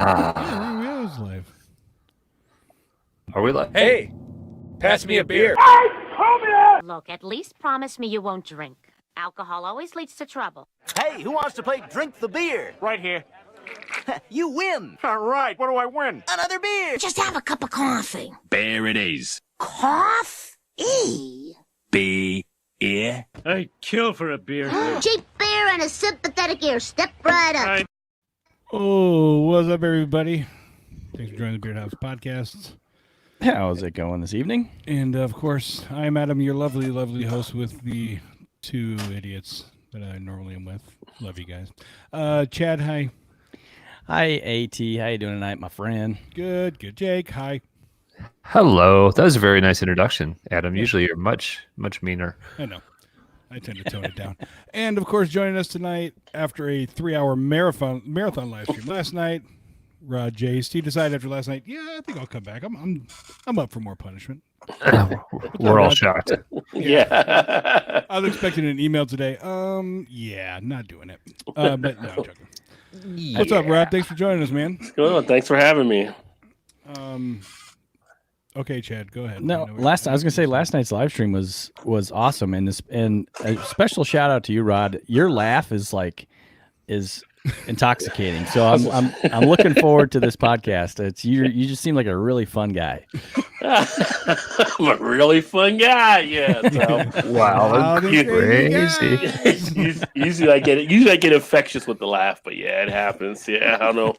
Yeah, it's live. Are we like? Hey, pass me a beer. Look, at least promise me you won't drink. Alcohol always leads to trouble. Hey, who wants to play Drink the Beer? Right here. You win. All right, what do I win? Another beer. Just have a cup of coffee. There it is. Coffee? Beer. I'd kill for a beer. Cheap beer and a sympathetic ear. Step right up. Oh, what's up, everybody? Thanks for joining the Beard House Podcast. How's it going this evening? And, of course, I'm Adam, your lovely, lovely host with the two idiots that I normally am with. Love you guys. Chad, hi. Hi, AT. How you doing tonight, my friend? Good. Jake, hi. Hello. That was a very nice introduction, Adam. Usually you're much meaner. I know. I tend to tone it down. And, of course, joining us tonight after a 3-hour marathon live stream last night, Rod J. Steve decided after last night, yeah, I think I'll come back. I'm up for more punishment. We're all shocked. Yeah. I was expecting an email today. Yeah, not doing it. But no, I'm joking. What's up, Rod? Thanks for joining us, man. What's going on? Thanks for having me. Okay, Chad, go ahead. No, I was gonna say last night's live stream was awesome, and a special shout out to you, Rod. Your laugh is intoxicating. So I'm looking forward to this podcast. You just seem like a really fun guy. I'm a really fun guy. Yeah. So. Wow, that's crazy. Usually I get infectious with the laugh, but yeah, it happens. Yeah, I don't know.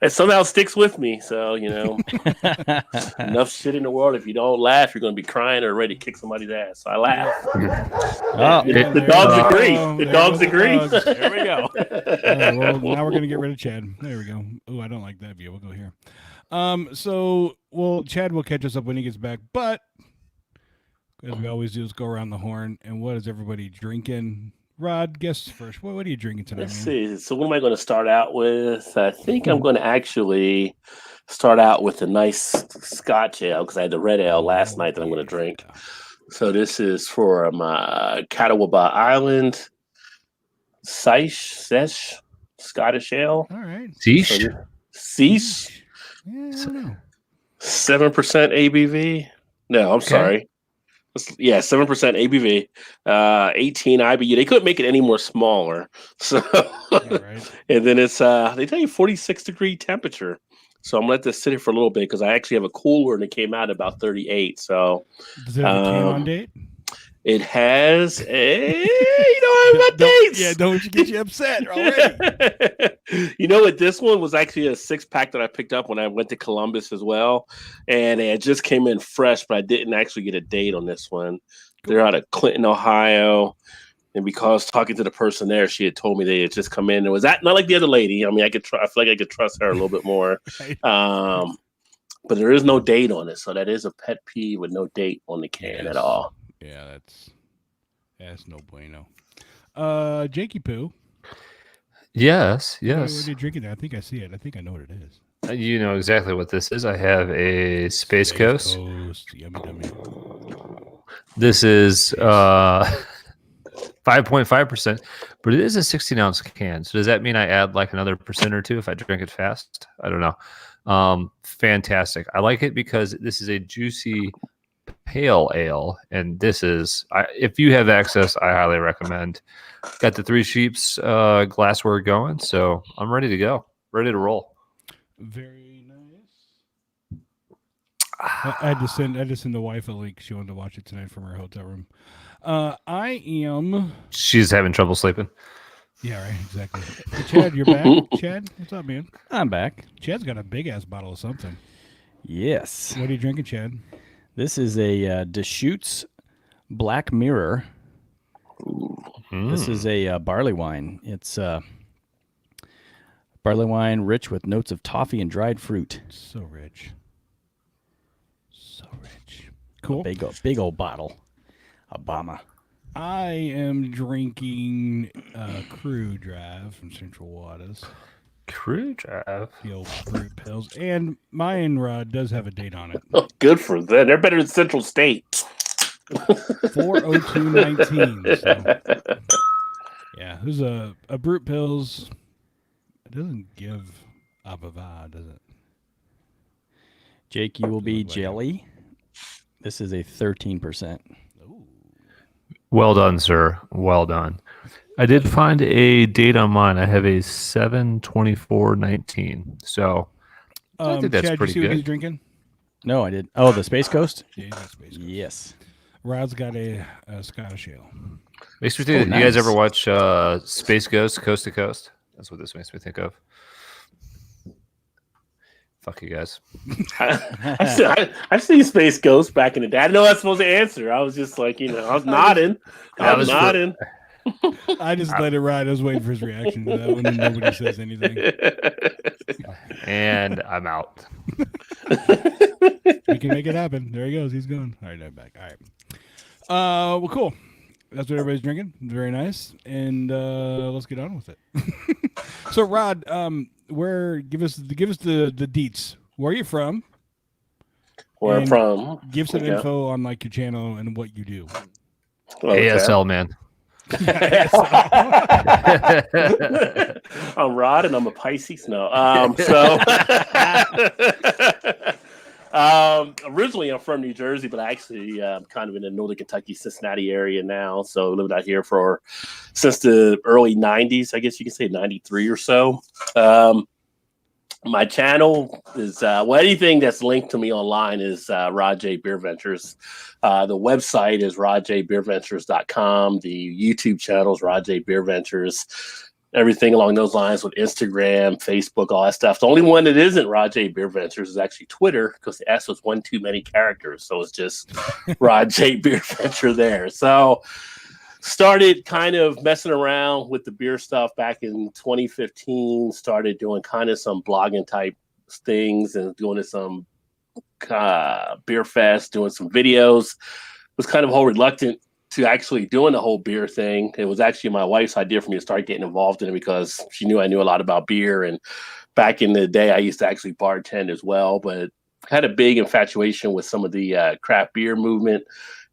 It somehow sticks with me. So enough shit in the world. If you don't laugh, you're going to be crying or ready to kick somebody's ass. So I laugh. The dogs agree. The dogs agree. There we go. Well, now we're going to get rid of Chad. There we go. Oh, I don't like that view. We'll go here. Chad will catch us up when he gets back, but as we always do, is go around the horn. And what is everybody drinking? Rod, guess first. What are you drinking tonight? Let's see. So what am I going to start out with? I think I'm going to actually start out with a nice Scotch ale because I had the red ale last night that I'm going to drink. So this is from Catawba Island, Sesh Scottish ale. All right. Cease. Yeah, I don't know. 7% ABV. No, I'm sorry. Yeah, 7% ABV. 18 IBU. They couldn't make it any more smaller. So, right. And then it's they tell you 46-degree temperature. So I'm gonna let this sit here for a little bit because I actually have a cooler and it came out about 38. So does it have a can-on date? It has I'm about dates. Yeah, don't you get you upset already. You know what? This one was actually a 6-pack that I picked up when I went to Columbus as well. And it just came in fresh, but I didn't actually get a date on this one. They're out of Clinton, Ohio. And because talking to the person there, she had told me they had just come in. It was not like the other lady. I mean, I feel like I could trust her a little bit more. But there is no date on it. So that is a pet peeve with no date on the can at all. Yeah, that's no bueno. Jakey Poo. Yes. What are you drinking? I think I see it. I think I know what it is. You know exactly what this is. I have a Space Coast. Yummy dummy. This is 5.5%, but it is a 16-ounce can. So does that mean I add like another % or two if I drink it fast? I don't know. Fantastic. I like it because this is a juicy pale ale, and this is if you have access, I highly recommend. Got the Three Sheeps glassware going, so I'm ready to go, ready to roll. Very nice. I had to send the wife a link. She wanted to watch it tonight from her hotel room. She's having trouble sleeping. Yeah, right, exactly. Hey, Chad, you're back. Chad, what's up, man? I'm back. Chad's got a big ass bottle of something. Yes. What are you drinking, Chad? This is a Deschutes Black Mirror. This is a barley wine. It's barley wine rich with notes of toffee and dried fruit. So rich. Cool. Big old bottle. Obama. I am drinking Crew Drive from Central Waters. Crew Drive. The old fruit pills. And mine, Rod, does have a date on it. Oh, good for them. They're better than Central State. 4/02/19. So. Yeah, there's a Brute Pills. It doesn't give Abava, does it? Jake, you will be Look like jelly. This is a 13%. Well done, sir. Well done. I did find a date on mine. I have a 7/24/19. So I think that's Chad, pretty you see what he's good. drinking? No, I did. Oh, the Space Coast? Yeah, he's got Space Coast. Yes. Rod's got a Scottish ale. Makes me think. Oh, You guys nice. ever watch Space Ghost Coast to Coast? That's what this makes me think of. Fuck you guys. I've seen Space Ghost back in the day. I didn't know I was supposed to answer. I was just like, I was nodding. I was nodding. I just let it ride. I was waiting for his reaction to that one, and nobody says anything. And I'm out. We can make it happen. There he goes. He's gone. All right, I'm back. All right. Well, cool. That's what everybody's drinking. Very nice. And let's get on with it. So, Rod, give us the deets. Where are you from? Where I'm And from. Give some Okay. info on like your channel and what you do. Okay. ASL, man. I'm Rod and I'm a Pisces. No. Originally I'm from New Jersey, but I actually kind of in the northern Kentucky, Cincinnati area now. So lived out here since the early 90s, I guess you can say 93 or so. My channel is anything that's linked to me online is Rod J BeerVentures. The website is rodjbeerventures.com. The YouTube channel is Rod J BeerVentures. Everything along those lines with Instagram, Facebook, all that stuff. The only one that isn't Rod J BeerVentures is actually Twitter, because the S was one too many characters. So it's just Rod J BeerVenture there. So started kind of messing around with the beer stuff back in 2015. Started doing kind of some blogging type things and doing some beer fest, doing some videos. Was kind of whole reluctant to actually doing the whole beer thing. It was actually my wife's idea for me to start getting involved in it because she knew I knew a lot about beer. And back in the day, I used to actually bartend as well, but had a big infatuation with some of the craft beer movement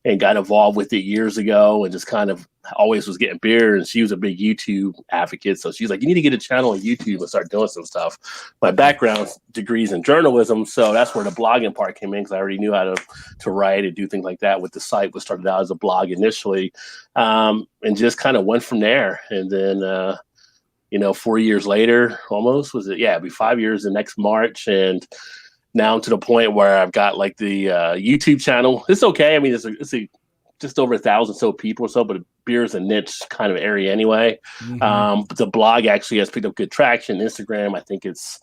and got involved with it years ago and just kind of always was getting beer. And she was a big YouTube advocate. So she's like, you need to get a channel on YouTube and start doing some stuff. My background degrees in journalism. So that's where the blogging part came in, because I already knew how to write and do things like that with the site, which started out as a blog initially, and just kind of went from there. And then, 4 years later, almost it'll be 5 years the next March. And now I'm to the point where I've got like the YouTube channel. It's okay. I mean, it's just over 1,000 so people or so, but beer is a niche kind of area anyway. Mm-hmm. But the blog actually has picked up good traction. Instagram, I think it's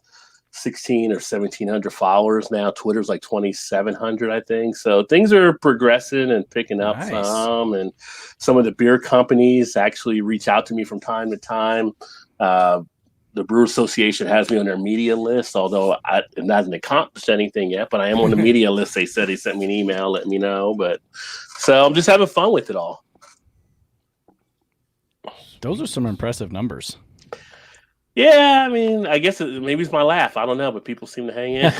1,600 or 1,700 followers now. Twitter's like 2,700, I think. So things are progressing and picking up some. And some of the beer companies actually reach out to me from time to time. The Brewer Association has me on their media list, although I haven't accomplished anything yet, but I am on the media list. They sent me an email, let me know. But so I'm just having fun with it all. Those are some impressive numbers. Yeah, I mean, I guess maybe it's my laugh. I don't know, but people seem to hang in.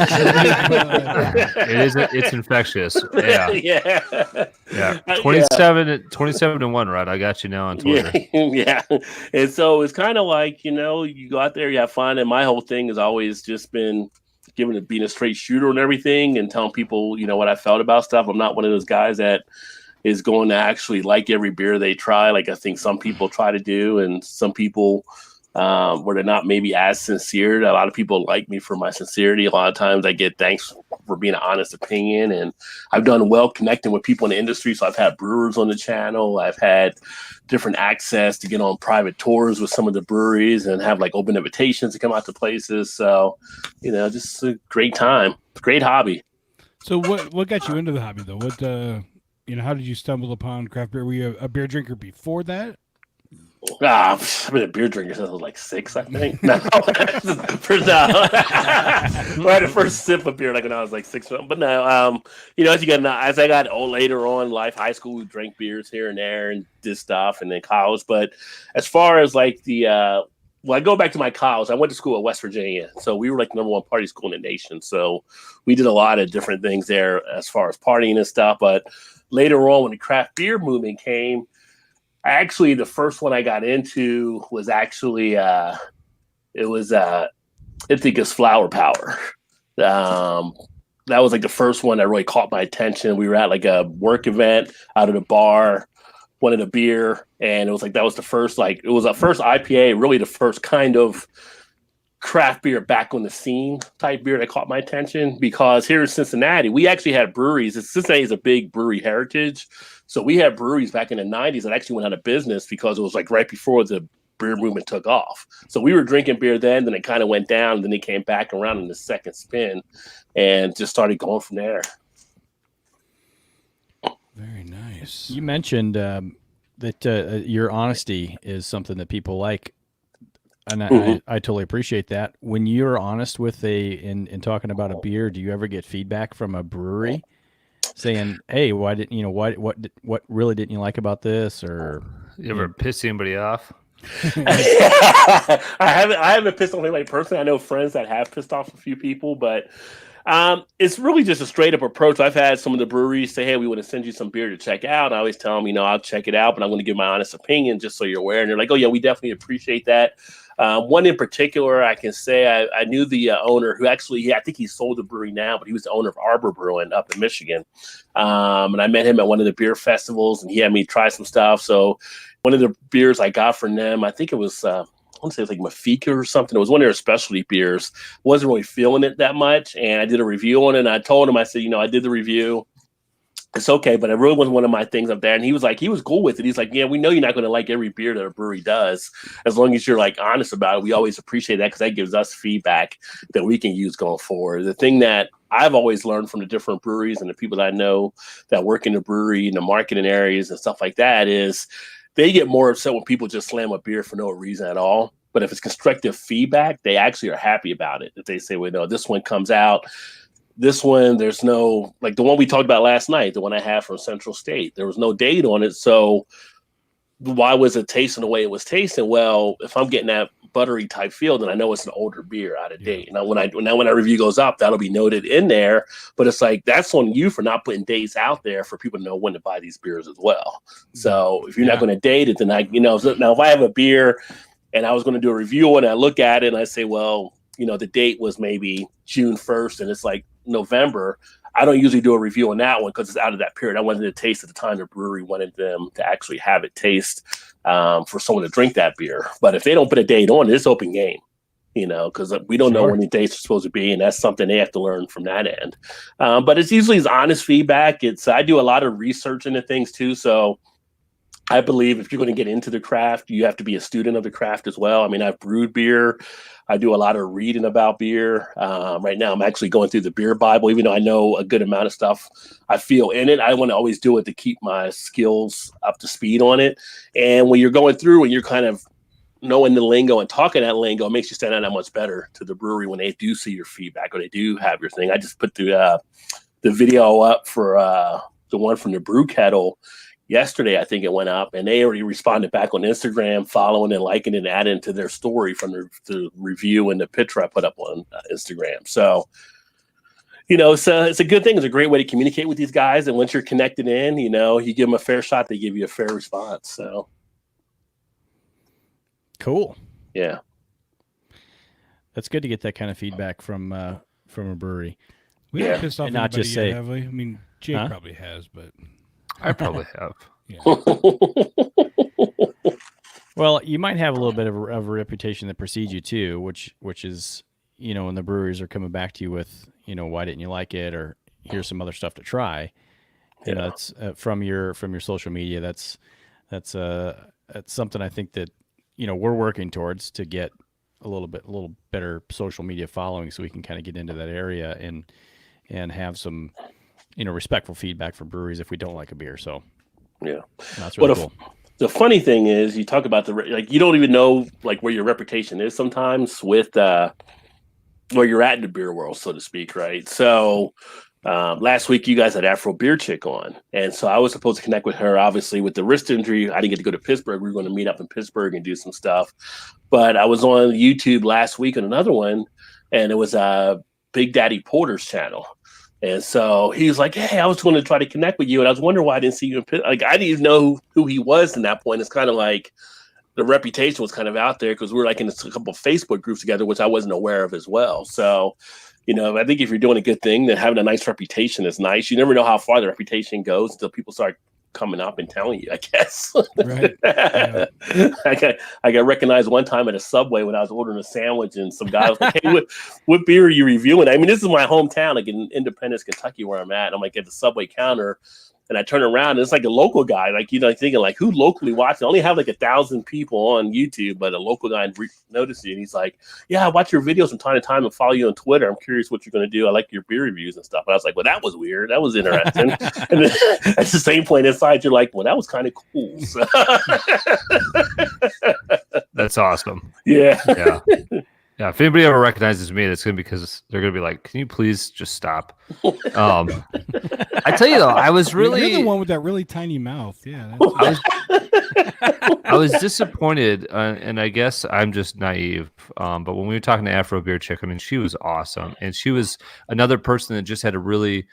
It's infectious. Yeah. Yeah. 27-1, right? I got you now on Twitter. Yeah. And so it's kind of like, you go out there, you have fun. And my whole thing has always just been being a straight shooter and everything and telling people, what I felt about stuff. I'm not one of those guys that is going to actually like every beer they try. Like I think some people try to do, and some people where they're not maybe as sincere. A lot of people like me for my sincerity. A lot of times I get thanks for being an honest opinion, and I've done well connecting with people in the industry. So I've had brewers on the channel. I've had different access to get on private tours with some of the breweries and have like open invitations to come out to places. So, just a great time, great hobby. So what got you into the hobby though? What, how did you stumble upon craft beer? Were you a beer drinker before that? I've been a beer drinker since I was like 6, I think. No, I had the first sip of beer like when I was like 6. But no, as I got old later on in life, high school, we drank beers here and there and did stuff, and then college. But as far as like I go back to my college. I went to school at West Virginia, so we were like the #1 party school in the nation. So we did a lot of different things there as far as partying and stuff. But later on, when the craft beer movement came, actually, the first one I got into was actually it was I think it's Flower Power. That was like the first one that really caught my attention. We were at like a work event out of the bar, wanted a beer, and it was like that was the first it was the first IPA, really the first kind of craft beer back on the scene type beer that caught my attention, because here in Cincinnati, we actually had breweries. Cincinnati is a big brewery heritage. So we had breweries back in the 90s that actually went out of business because it was like right before the beer movement took off. So we were drinking beer then it kind of went down, then it came back around in the second spin and just started going from there. Very nice. You mentioned that your honesty is something that people like, and I totally appreciate that. When you're honest with in talking about a beer, do you ever get feedback from a brewery saying, "Hey, why didn't what really didn't you like about this?" Or You ever piss anybody off? I haven't pissed off anybody personally. I know friends that have pissed off a few people, but it's really just a straight up approach. I've had some of the breweries say, "Hey, we want to send you some beer to check out." And I always tell them, I'll check it out, but I'm going to give my honest opinion just so you're aware. And they're like, "Oh yeah, we definitely appreciate that." One in particular, I can say I knew the owner who actually, I think he sold the brewery now, but he was the owner of Arbor Brewing up in Michigan. And I met him at one of the beer festivals, and he had me try some stuff. So one of the beers I got from them, I think it was, I want to say it was like Mafika or something. It was one of their specialty beers. Wasn't really feeling it that much. And I did a review on it, and I told him, I said, I did the review. It's okay, but it really wasn't one of my things up there. And he was cool with it. He's like, "Yeah, we know you're not going to like every beer that a brewery does. As long as you're like honest about it, we always appreciate that, because that gives us feedback that we can use going forward." The thing that I've always learned from the different breweries and the people that I know that work in the brewery and the marketing areas and stuff like that is they get more upset when people just slam a beer for no reason at all. But if it's constructive feedback, they actually are happy about it. If they say, "Well, no, this one comes out. This one, there's no," like the one we talked about last night, the one I had from Central State, there was no date on it. So why was it tasting the way it was tasting? Well, if I'm getting that buttery type feel, then I know it's an older beer out of date. Now, when our review goes up, that'll be noted in there. But it's like, that's on you for not putting dates out there for people to know when to buy these beers as well. So if you're not going to date it, then so now if I have a beer and I was going to do a review on it, I look at it and I say, well, the date was maybe June 1st and it's like November, I don't usually do a review on that one because it's out of that period. I wanted to taste at the time the brewery wanted them to actually have it taste for someone to drink that beer. But if they don't put a date on it, it's open game, because we don't know when the dates are supposed to be, and that's something they have to learn from that end. But it's usually honest feedback. I do a lot of research into things too, so I believe if you're going to get into the craft, you have to be a student of the craft as well. I mean, I've brewed beer. I do a lot of reading about beer. Right now, I'm actually going through the beer Bible, even though I know a good amount of stuff I feel in it. I want to always do it to keep my skills up to speed on it. And when you're going through and you're kind of knowing the lingo and talking that lingo, it makes you stand out that much better to the brewery when they do see your feedback or they do have your thing. I just put the video up for the one from the Brew Kettle yesterday. I think it went up, and they already responded back on Instagram, following and liking and adding to their story from the review and the picture I put up on Instagram. So, it's a good thing. It's a great way to communicate with these guys. And once you're connected in, you give them a fair shot, they give you a fair response. So cool. Yeah. That's good to get that kind of feedback from a brewery. We haven't pissed off And not anybody just yet, say- have we? I mean, Jake probably has, but I probably have. yeah. Well, you might have a little bit of a reputation that precedes you too, which is, when the breweries are coming back to you with, why didn't you like it, or here's some other stuff to try. That's from your social media. That's something I think that we're working towards to get a little better social media following, so we can kind of get into that area and have some respectful feedback for breweries if we don't like a beer. So yeah, that's really cool. The funny thing is, you talk about you don't even know where your reputation is sometimes with where you're at in the beer world, so to speak, right? So last week you guys had Afro Beer Chick on, and so I was supposed to connect with her. Obviously, with the wrist injury, I didn't get to go to Pittsburgh. We were going to meet up in Pittsburgh and do some stuff, but I was on YouTube last week on another one, and it was Big Daddy Porter's channel. And so he was like, "Hey, I was going to try to connect with you." And I was wondering why I didn't see you in Pittsburgh. I didn't even know who he was in that point. It's kind of like, the reputation was kind of out there because we were like in a couple of Facebook groups together, which I wasn't aware of as well. So, I think if you're doing a good thing, then having a nice reputation is nice. You never know how far the reputation goes until people start coming up and telling you, I guess. Right. Yeah. I got recognized one time at a Subway when I was ordering a sandwich, and some guy was like, hey, what beer are you reviewing? I mean, this is my hometown, like in Independence, Kentucky, where I'm at. I'm like at the Subway counter, and I turn around, and it's like a local guy, like, thinking like, who locally watching? I only have like 1,000 people on YouTube, but a local guy noticed you, and he's like, yeah, I watch your videos from time to time and follow you on Twitter. I'm curious what you're going to do. I like your beer reviews and stuff. And I was like, well, that was weird. That was interesting. And then at the same point inside, you're like, well, that was kind of cool. So. That's awesome. Yeah. Yeah. Yeah, if anybody ever recognizes me, that's going to be because they're going to be like, can you please just stop? I tell you, though, I was really... You're the one with that really tiny mouth. Yeah. I was disappointed, and I guess I'm just naive. But when we were talking to Afro Beer Chick, I mean, she was awesome. And she was another person that just had a really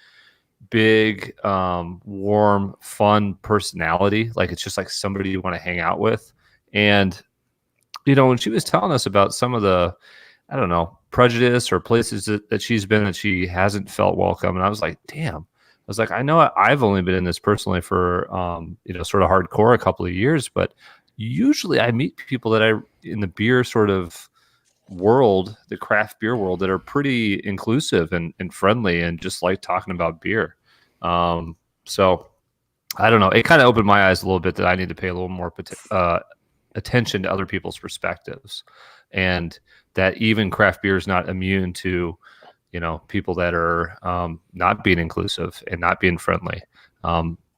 big, warm, fun personality. Like, it's just like somebody you want to hang out with. And... when she was telling us about some of the, I don't know, prejudice or places that she's been that she hasn't felt welcome. And I was like, damn. I was like, I know I've only been in this personally for, sort of hardcore a couple of years, but usually I meet people that in the beer sort of world, the craft beer world, that are pretty inclusive and friendly and just like talking about beer. So I don't know. It kind of opened my eyes a little bit that I need to pay a little more attention to other people's perspectives, and that even craft beer is not immune to, people that are not being inclusive and not being friendly.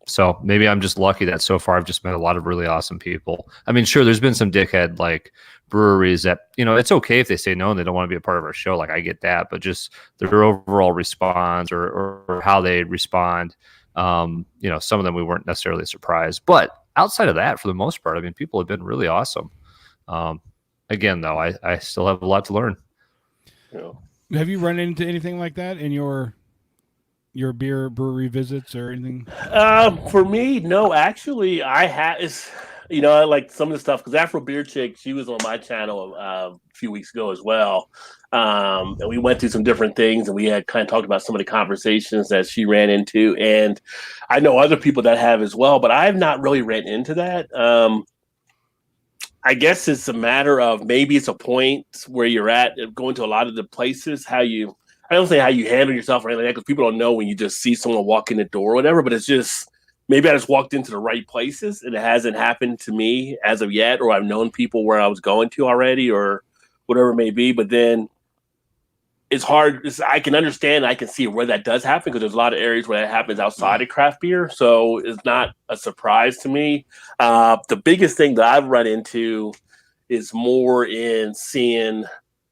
So maybe I'm just lucky that so far I've just met a lot of really awesome people. I mean, sure, there's been some dickhead like breweries that, it's okay if they say no and they don't want to be a part of our show. Like, I get that, but just their overall response or how they respond, some of them we weren't necessarily surprised, but outside of that, for the most part, I mean, people have been really awesome. Again, though, I still have a lot to learn. Yeah. Have you run into anything like that in your beer brewery visits or anything? For me, no. Actually, I had. I like some of the stuff because Afro Beer Chick, she was on my channel a few weeks ago as well. And we went through some different things, and we had kind of talked about some of the conversations that she ran into. And I know other people that have as well, but I've not really ran into that. I guess it's a matter of maybe it's a point where you're at going to a lot of the places, I don't say how you handle yourself or anything like that, because people don't know when you just see someone walk in the door or whatever, but it's just, maybe I just walked into the right places and it hasn't happened to me as of yet, or I've known people where I was going to already or whatever it may be. But then it's hard. I can understand. I can see where that does happen because there's a lot of areas where that happens outside of craft beer. So it's not a surprise to me. The biggest thing that I've run into is more in seeing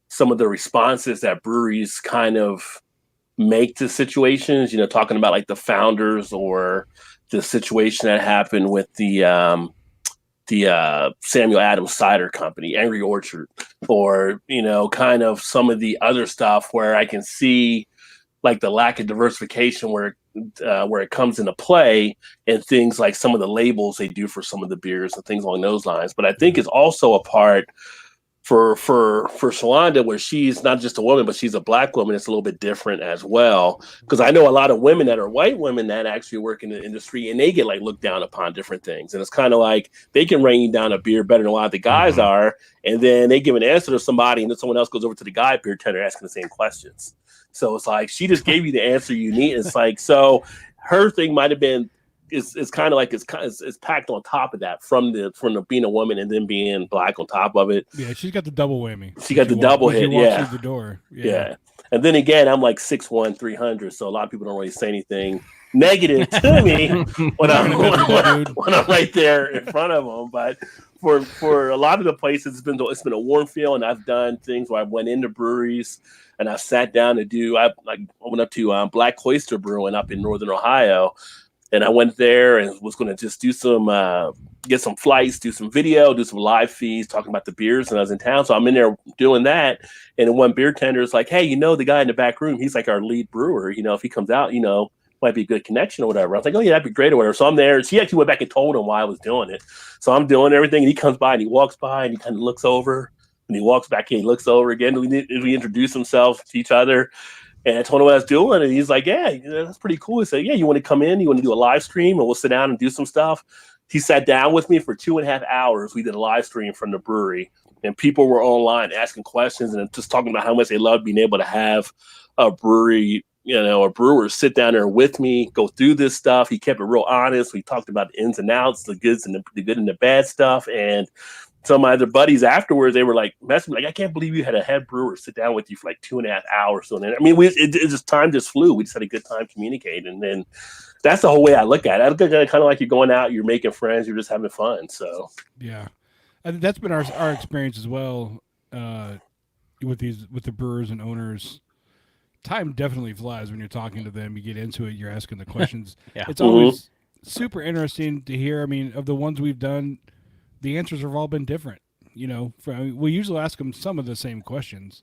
some of the responses that breweries kind of make to situations, talking about like the founders or the situation that happened with the Samuel Adams Cider Company, Angry Orchard, or, kind of some of the other stuff where I can see like the lack of diversification where it comes into play, and things like some of the labels they do for some of the beers and things along those lines. But I think it's also a part for Shalonda, where she's not just a woman, but she's a Black woman. It's a little bit different as well, because I know a lot of women that are white women that actually work in the industry, and they get like looked down upon different things. And it's kind of like they can rain down a beer better than a lot of the guys are, and then they give an answer to somebody, and then someone else goes over to the guy beer tender asking the same questions. So it's like she just gave you the answer you need. It's like, so her thing might have been it's kind of like it's packed on top of that from the being a woman and then being Black on top of it. Yeah, she's got the double whammy. She got the double hit. Yeah, through the door. Yeah. And then again, I'm like 6'1", 300, so a lot of people don't really say anything negative to me when I'm right there in front of them. But for a lot of the places, it's been a warm feel, and I've done things where I went into breweries and I sat down to do. I went up to Black Cloister Brewing up in Northern Ohio. And I went there and was going to just do some, get some flights, do some video, do some live feeds, talking about the beers. And I was in town. So I'm in there doing that. And then one beer tender is like, hey, the guy in the back room, he's like our lead brewer. If he comes out, want might be a good connection or whatever. I was like, oh yeah, that'd be great or whatever. So I'm there. She actually went back and told him why I was doing it. So I'm doing everything, and he comes by and he walks by and he kind of looks over, and he walks back and he looks over again. We introduce himself to each other. And I told him what I was doing, and he's like, yeah, that's pretty cool. He said, yeah, you want to come in? You want to do a live stream, and we'll sit down and do some stuff? He sat down with me for 2.5 hours. We did a live stream from the brewery, and people were online asking questions and just talking about how much they loved being able to have a brewery, a brewer sit down there with me, go through this stuff. He kept it real honest. We talked about the ins and outs, the goods and the good and the bad stuff. And some of my other buddies afterwards, they were like, messing like, I can't believe you had a head brewer sit down with you for like 2.5 hours. So then, I mean, it just time just flew. We just had a good time communicating. And then that's the whole way I look at it. I look at it kind of like you're going out, you're making friends, you're just having fun. So yeah, and that's been our experience as well with the brewers and owners. Time definitely flies when you're talking to them. You get into it, you're asking the questions. Yeah. It's always super interesting to hear. I mean, of the ones we've done, the answers have all been different. We usually ask them some of the same questions,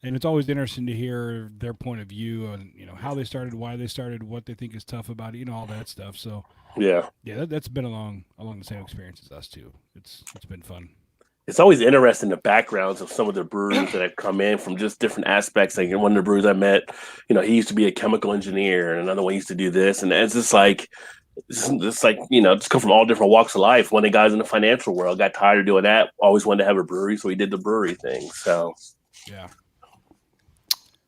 and it's always interesting to hear their point of view on how they started, why they started, what they think is tough about it, all that stuff. So yeah, that's been along the same experience as us too. It's been fun. It's always interesting the backgrounds of some of the brewers that have come in from just different aspects. Like one of the brewers I met, he used to be a chemical engineer, and another one used to do this, and it's just like. It's like, just come from all different walks of life. One of the guys in the financial world got tired of doing that, always wanted to have a brewery, so he did the brewery thing. So,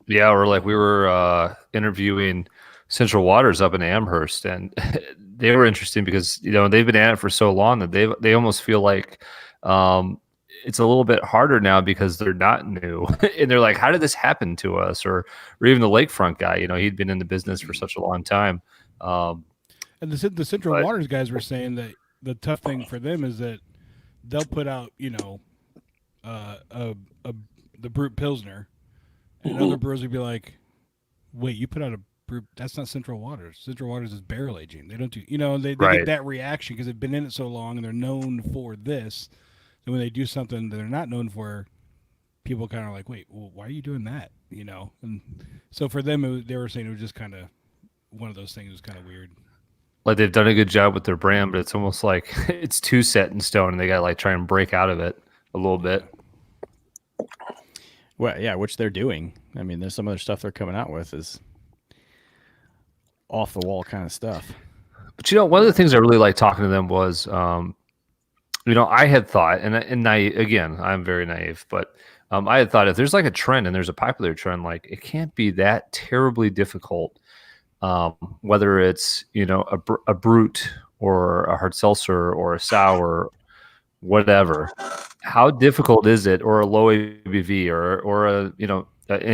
yeah, or like we were interviewing Central Waters up in Amherst, and they were interesting because they've been at it for so long that they almost feel like it's a little bit harder now because they're not new, and they're like, how did this happen to us? Or even the Lakefront guy, he'd been in the business for such a long time. And the Central Waters guys were saying that the tough thing for them is that they'll put out, the brute Pilsner, and other brewers would be like, wait, you put out a brute, that's not Central Waters. Central Waters is barrel aging. They don't do, they get that reaction because they've been in it so long and they're known for this. And when they do something that they're not known for, people kind of like, wait, well, why are you doing that? And so for them, they were saying it was just kind of one of those things. It was kind of weird. Like they've done a good job with their brand, but it's almost like it's too set in stone, and they got to like try and break out of it a little bit. Well, yeah, which they're doing. I mean, there's some other stuff they're coming out with is off the wall kind of stuff. But one of the things I really like talking to them was, I had thought, and again, I'm very naive, but I had thought if there's like a trend and there's a popular trend, like it can't be that terribly difficult. Whether it's a brute or a hard seltzer or a sour, whatever, how difficult is it, or a low ABV or a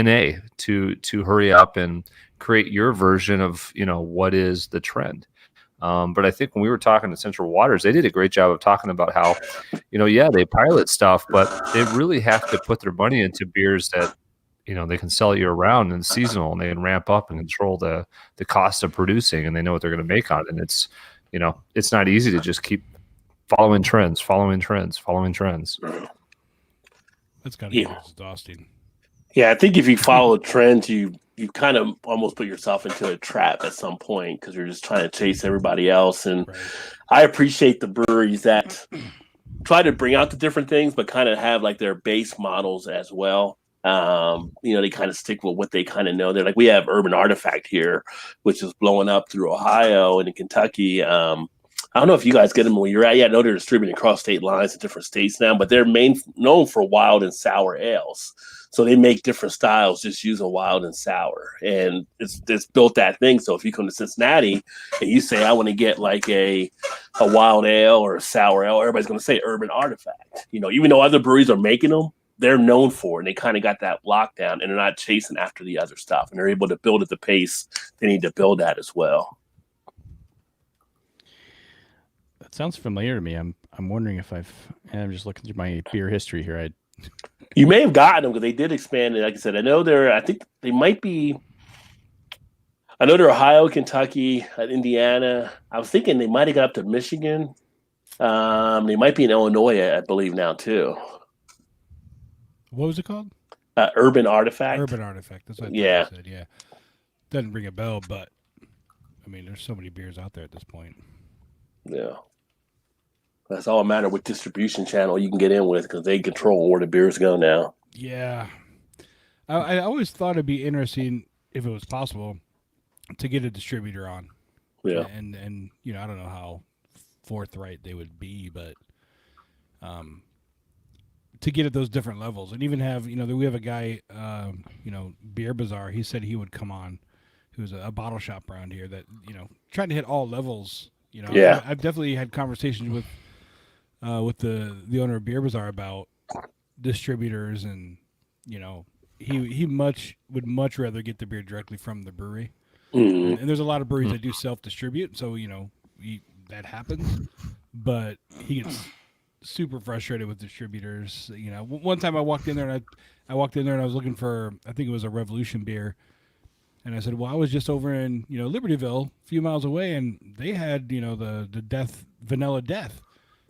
NA to hurry up and create your version of what is the trend? But I think when we were talking to Central Waters, they did a great job of talking about how they pilot stuff, but they really have to put their money into beers that they can sell year round and seasonal, and they can ramp up and control the cost of producing, and they know what they're going to make on it. And it's, it's not easy to just keep following trends. That's got to be exhausting. Yeah, I think if you follow trends, you kind of almost put yourself into a trap at some point because you're just trying to chase everybody else. And I appreciate the breweries that try to bring out the different things, but kind of have like their base models as well. They kind of stick with what they kind of know. They're like, we have Urban Artifact here, which is blowing up through Ohio and in Kentucky. I don't know if you guys get them where you're at. Yeah, I know they're distributing across state lines in different states now, but they're known for wild and sour ales. So they make different styles just using wild and sour. And it's built that thing. So if you come to Cincinnati and you say, I want to get like a wild ale or a sour ale, everybody's going to say Urban Artifact. Even though other breweries are making them, they're known for, and they kind of got that lockdown, and they're not chasing after the other stuff, and they're able to build at the pace they need to build at as well. That sounds familiar to me. I'm wondering if I'm just looking through my beer history here. You may have gotten them because they did expand it. Like I said, I think they might be. I know they're Ohio, Kentucky, Indiana. I was thinking they might have got up to Michigan. They might be in Illinois, I believe now too. What was it called? Urban Artifact. Urban Artifact. That's what I said. Yeah. Doesn't ring a bell, but mean, there's so many beers out there at this point. Yeah. That's all matter with distribution channel you can get in with because they control where the beers go now. Yeah. I always thought it'd be interesting if it was possible to get a distributor on. Yeah. And I don't know how forthright they would be, but to get at those different levels and even have, we have a guy, Beer Bazaar, he said he would come on, who's a bottle shop around here that, trying to hit all levels, Yeah. I've definitely had conversations with the owner of Beer Bazaar about distributors and, he would much rather get the beer directly from the brewery. Mm-hmm. And there's a lot of breweries that do self-distribute, so that happens. But he gets super frustrated with distributors. One time I walked in there and I was looking for, I think it was a Revolution beer, and I said, "Well, I was just over in Libertyville, a few miles away, and they had the Death Vanilla Death."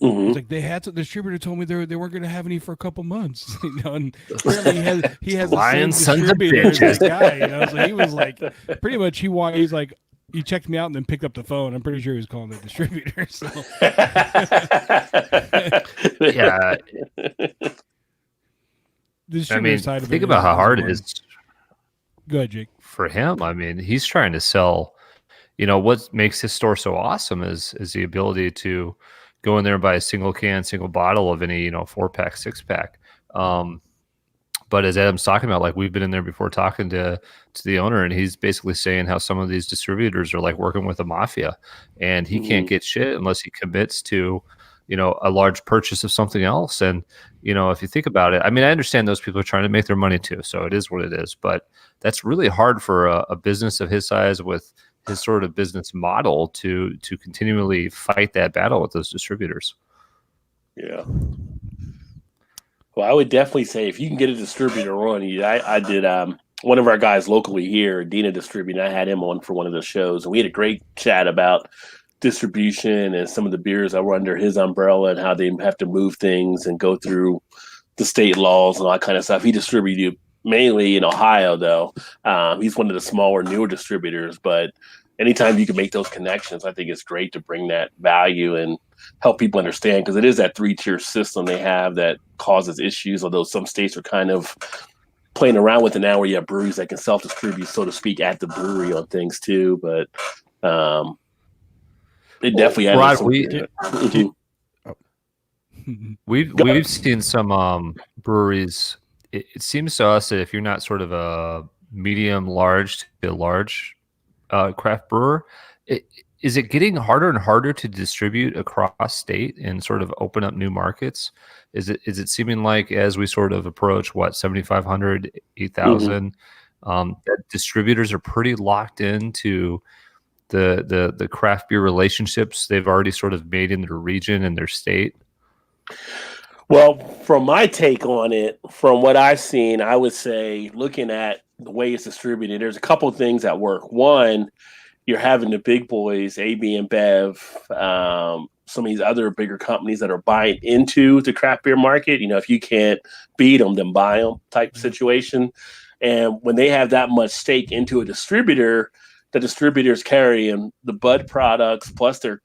Mm-hmm. It's like the distributor told me they weren't going to have any for a couple months, and apparently he has the Lying same sons of distributor as bitches. this guy, so he was like, pretty much he's like, he checked me out and then picked up the phone. I'm pretty sure he was calling the distributor. So Yeah. the I distributor mean, side of think it about how hard it more- is Go ahead, Jake. for him. I mean, he's trying to sell. What makes his store so awesome is the ability to go in there and buy a single can, single bottle of any 4-pack, 6-pack. But as Adam's talking about, like we've been in there before talking to the owner, and he's basically saying how some of these distributors are like working with the mafia, and he can't get shit unless he commits to a large purchase of something else. And if you think about it, I mean, I understand those people are trying to make their money too, so it is what it is. But that's really hard for a business of his size with his sort of business model to continually fight that battle with those distributors. Yeah. Well, I would definitely say if you can get a distributor on you, I did one of our guys locally here, Dina Distributing, I had him on for one of the shows, and we had a great chat about distribution and some of the beers that were under his umbrella and how they have to move things and go through the state laws and all that kind of stuff. He distributed mainly in Ohio, though. He's one of the smaller, newer distributors, but anytime you can make those connections, I think it's great to bring that value and help people understand, because it is that 3-tier system they have that causes issues, although some states are kind of playing around with it now where you have breweries that can self-distribute, so to speak, at the brewery on things too. But it definitely Rod, we've seen some breweries. It seems to us that if you're not sort of a medium large to large craft brewer, is it getting harder and harder to distribute across state and sort of open up new markets? Is it seeming like as we sort of approach 7,500, 8,000, that distributors are pretty locked into the craft beer relationships they've already sort of made in their region and their state? Well, from my take on it, from what I've seen, I would say looking at the way it's distributed, there's a couple of things that work. One, you're having the big boys, AB and Bev, some of these other bigger companies that are buying into the craft beer market. If you can't beat them, then buy them type situation. And when they have that much stake into a distributor, the distributor's carrying the Bud products, plus they're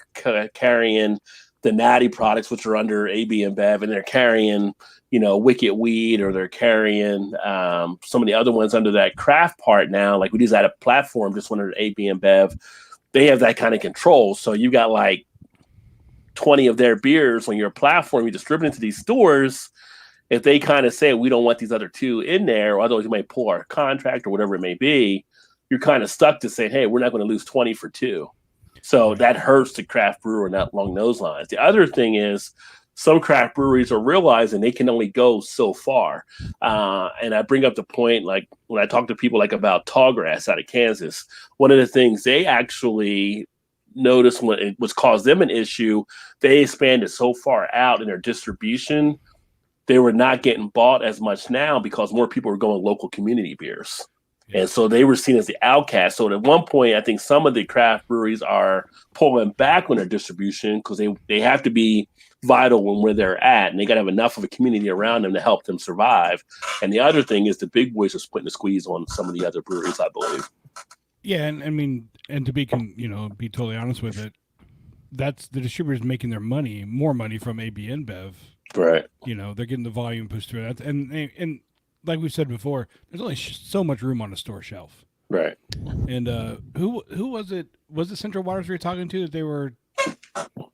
carrying the Natty products, which are under AB and Bev, and they're carrying, Wicked Weed, or they're carrying some of the other ones under that craft part now. Like we just had a platform just under AB and Bev. They have that kind of control. So you got like 20 of their beers on your platform, you distribute to these stores. If they kind of say, we don't want these other two in there, or otherwise you might pull our contract or whatever it may be, you're kind of stuck to saying, hey, we're not going to lose 20 for 2. So that hurts the craft brewer, not along those lines. The other thing is some craft breweries are realizing they can only go so far. And I bring up the point, like when I talk to people like about Tallgrass out of Kansas, one of the things they actually noticed when it was caused them an issue, they expanded so far out in their distribution, they were not getting bought as much now because more people were going local community beers. And so they were seen as the outcast. So at one point, I think some of the craft breweries are pulling back on their distribution because they have to be vital when where they're at, and they got to have enough of a community around them to help them survive. And the other thing is the big boys are putting the squeeze on some of the other breweries, I believe. Yeah, and I mean, and to be be totally honest with it, that's the distributors making their more money from AB InBev. Right. They're getting the volume pushed through that, and like we said before, there's only so much room on a store shelf. Right. And who was it? Was it Central Waters we were talking to that they were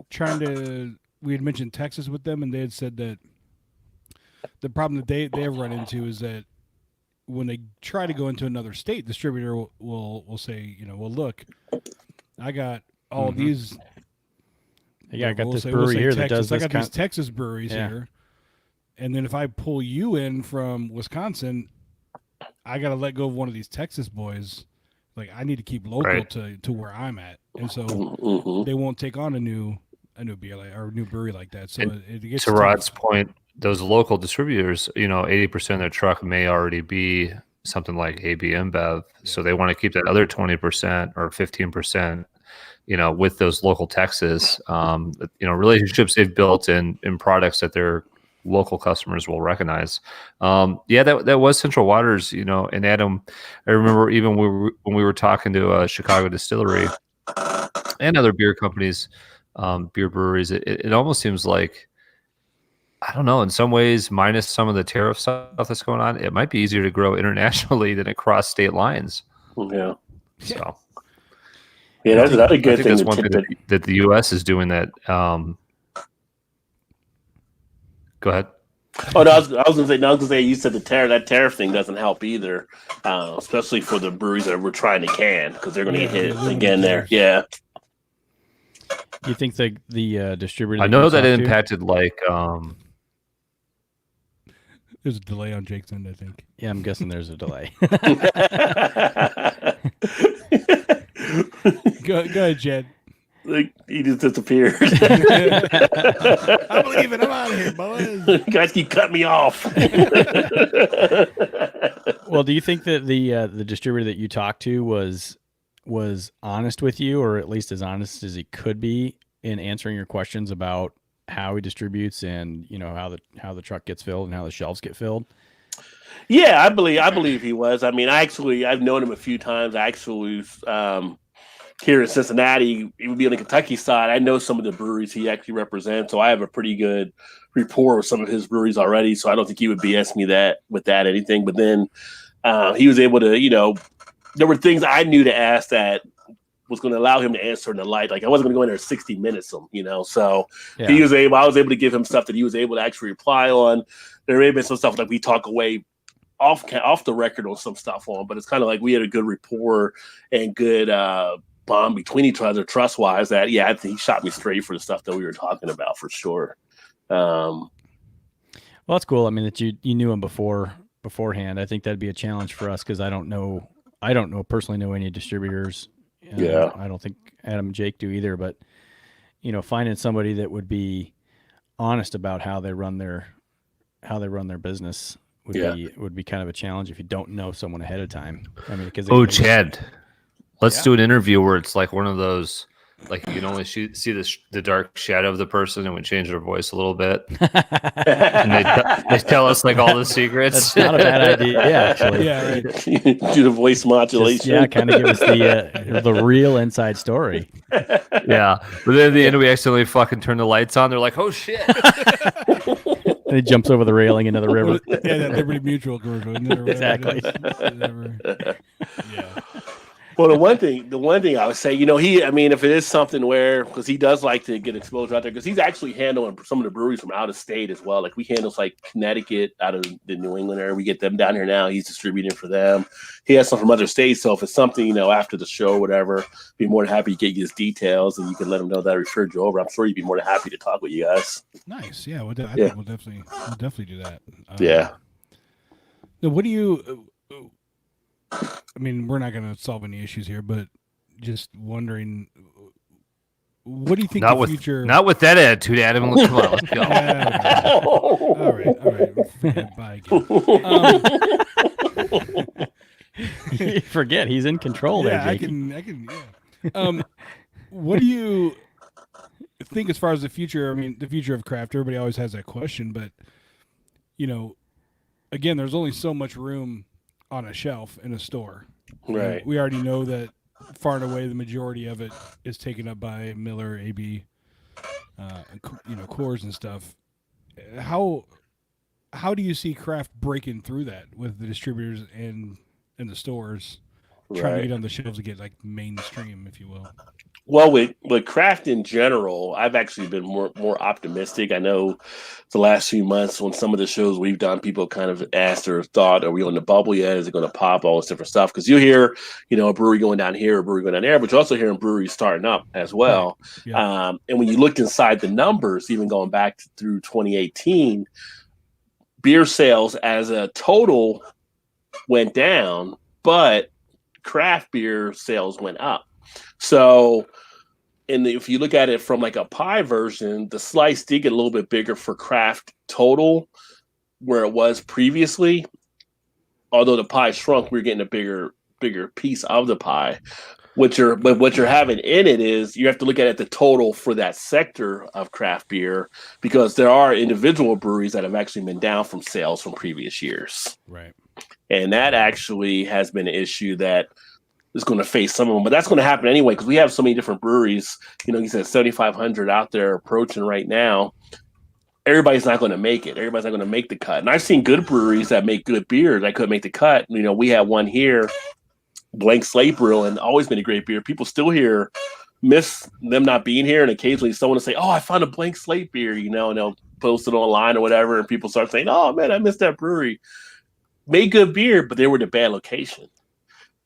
trying to? We had mentioned Texas with them, and they had said that the problem that they have run into is that when they try to go into another state, distributor will say, well, look, I got all these. Yeah, I got this brewery here that does this. I got these Texas breweries here, and then if I pull you in from Wisconsin, I got to let go of one of these Texas boys. Like I need to keep local to where I'm at, and so they won't take on a new beer or a new brewery like that. So it gets to Rod's point. Those local distributors, 80% of their truck may already be something like AB InBev, so they want to keep that other 20% or 15%. With those local Texas, relationships they've built in products that their local customers will recognize. That was Central Waters, and Adam, I remember even when we were talking to a Chicago distillery and other beer companies, beer breweries, it almost seems like, I don't know, in some ways, minus some of the tariff stuff that's going on, it might be easier to grow internationally than across state lines. Yeah. So. Yeah, that's another good thing. That's one thing that the U.S. is doing that. Go ahead. Oh, no, I was going to say, you said that tariff thing doesn't help either, especially for the breweries that we're trying to can, because they're going to get hit again there. Yeah. You think the distributor? I know that it impacted There's a delay on Jake's end, I think. Yeah, I'm guessing there's a delay. Go ahead, Jed. Like he just disappeared. I'm leaving. I'm out of here, boys. You guys keep cutting me off. Well, do you think that the distributor that you talked to was honest with you, or at least as honest as he could be in answering your questions about how he distributes and how the truck gets filled and how the shelves get filled? Yeah, I believe he was. I mean, I've known him a few times. Here in Cincinnati, he would be on the Kentucky side. I know some of the breweries he actually represents, so I have a pretty good rapport with some of his breweries already. So I don't think he would BS me anything. But then he was able to, there were things I knew to ask that was going to allow him to answer in the light. Like I wasn't going to go in there 60 minutes, So I was able to give him stuff that he was able to actually reply on. There may have been some stuff like we talk away off the record on some stuff on, but it's kind of like we had a good rapport and good bond between each other, trust wise. That I think he shot me straight for the stuff that we were talking about for sure. Well, that's cool. I mean, that you knew him beforehand. I think that'd be a challenge for us because I don't personally know any distributors. I don't think Adam and Jake do either. But finding somebody that would be honest about how they run their business would be kind of a challenge if you don't know someone ahead of time. I mean, because Chad, let's do an interview where it's like one of those, like you can only see the dark shadow of the person and we change their voice a little bit, and they tell us like all the secrets. That's not a bad idea. Yeah, actually. Yeah, right. Do the voice modulation. Kind of give us the real inside story. Yeah, but then at the end we accidentally fucking turn the lights on. They're like, oh shit. And he jumps over the railing into the river. Yeah, that Liberty Mutual commercial. Exactly. Yeah. Well, the one thing I would say, if it is something where, because he does like to get exposure out there, because he's actually handling some of the breweries from out of state as well. Like we handle like Connecticut out of the New England area. We get them down here now. He's distributing for them. He has some from other states. So if it's something, after the show or whatever, be more than happy to get you his details and you can let him know that I referred you over. I'm sure he'd be more than happy to talk with you guys. Nice. Yeah. I think we'll definitely do that. Yeah. Now, what do you? I mean, we're not going to solve any issues here, but just wondering, what do you think the future? Not with that attitude, Adam. Come on, let's go. All right. Bye again. You forget he's in control there, Jake. I can. Yeah. What do you think as far as the future? I mean, the future of craft. Everybody always has that question, but again, there's only so much room on a shelf in a store. Right. We already know that far and away the majority of it is taken up by Miller, AB, Coors and stuff. How do you see craft breaking through that with the distributors and the stores trying to get on the shelves to get like mainstream, if you will? Well, with craft in general, I've actually been more optimistic. I know the last few months when some of the shows we've done, people kind of asked or thought, are we on the bubble yet? Is it going to pop? All this different stuff. Because you hear, a brewery going down here, a brewery going down there, but you're also hearing breweries starting up as well. Right. Yeah. And when you looked inside the numbers, even going back through 2018, beer sales as a total went down, but craft beer sales went up. So, if you look at it from like a pie version, the slice did get a little bit bigger for craft total where it was previously. Although the pie shrunk, we're getting a bigger piece of the pie. What you're having in it is you have to look at it the total for that sector of craft beer, because there are individual breweries that have actually been down from sales from previous years. Right. And that actually has been an issue that is going to face some of them, but that's going to happen anyway because we have so many different breweries. You said 7,500 out there approaching right now. Everybody's not going to make it. Everybody's not going to make the cut. And I've seen good breweries that make good beer that couldn't make the cut. We have one here, Blank Slate Brew, and always been a great beer. People still here miss them not being here, and occasionally someone will say, "Oh, I found a Blank Slate beer," and they'll post it online or whatever, and people start saying, "Oh man, I missed that brewery." Made good beer, but they were in a bad location.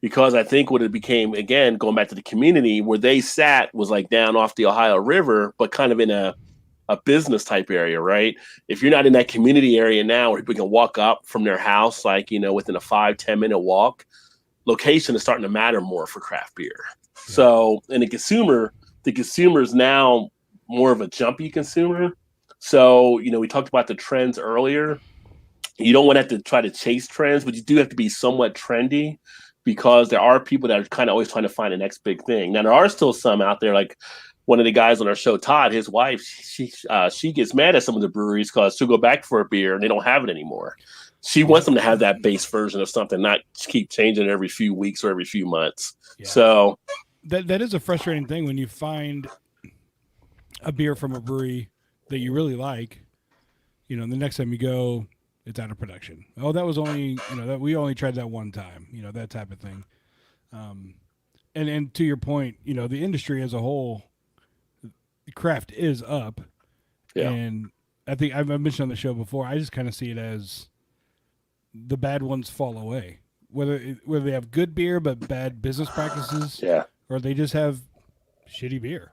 Because I think what it became, again, going back to the community, where they sat was like down off the Ohio River, but kind of in a business type area, right? If you're not in that community area now where people can walk up from their house, like, within a 5-10 minute walk, location is starting to matter more for craft beer. Yeah. So, and the consumer is now more of a jumpy consumer. So, we talked about the trends earlier. You don't want to have to try to chase trends, but you do have to be somewhat trendy, because there are people that are kind of always trying to find the next big thing. Now, there are still some out there, like one of the guys on our show, Todd, his wife, she gets mad at some of the breweries because she'll go back for a beer and they don't have it anymore. She wants them to have that base version of something, not keep changing it every few weeks or every few months. Yeah. So that is a frustrating thing when you find a beer from a brewery that you really like, the next time you go, it's out of production. Oh, that was only, that we only tried that one time, that type of thing. And to your point, the industry as a whole, craft is up. Yeah. And I think I've mentioned on the show before, I just kind of see it as the bad ones fall away. Whether they have good beer but bad business practices, yeah, or they just have shitty beer,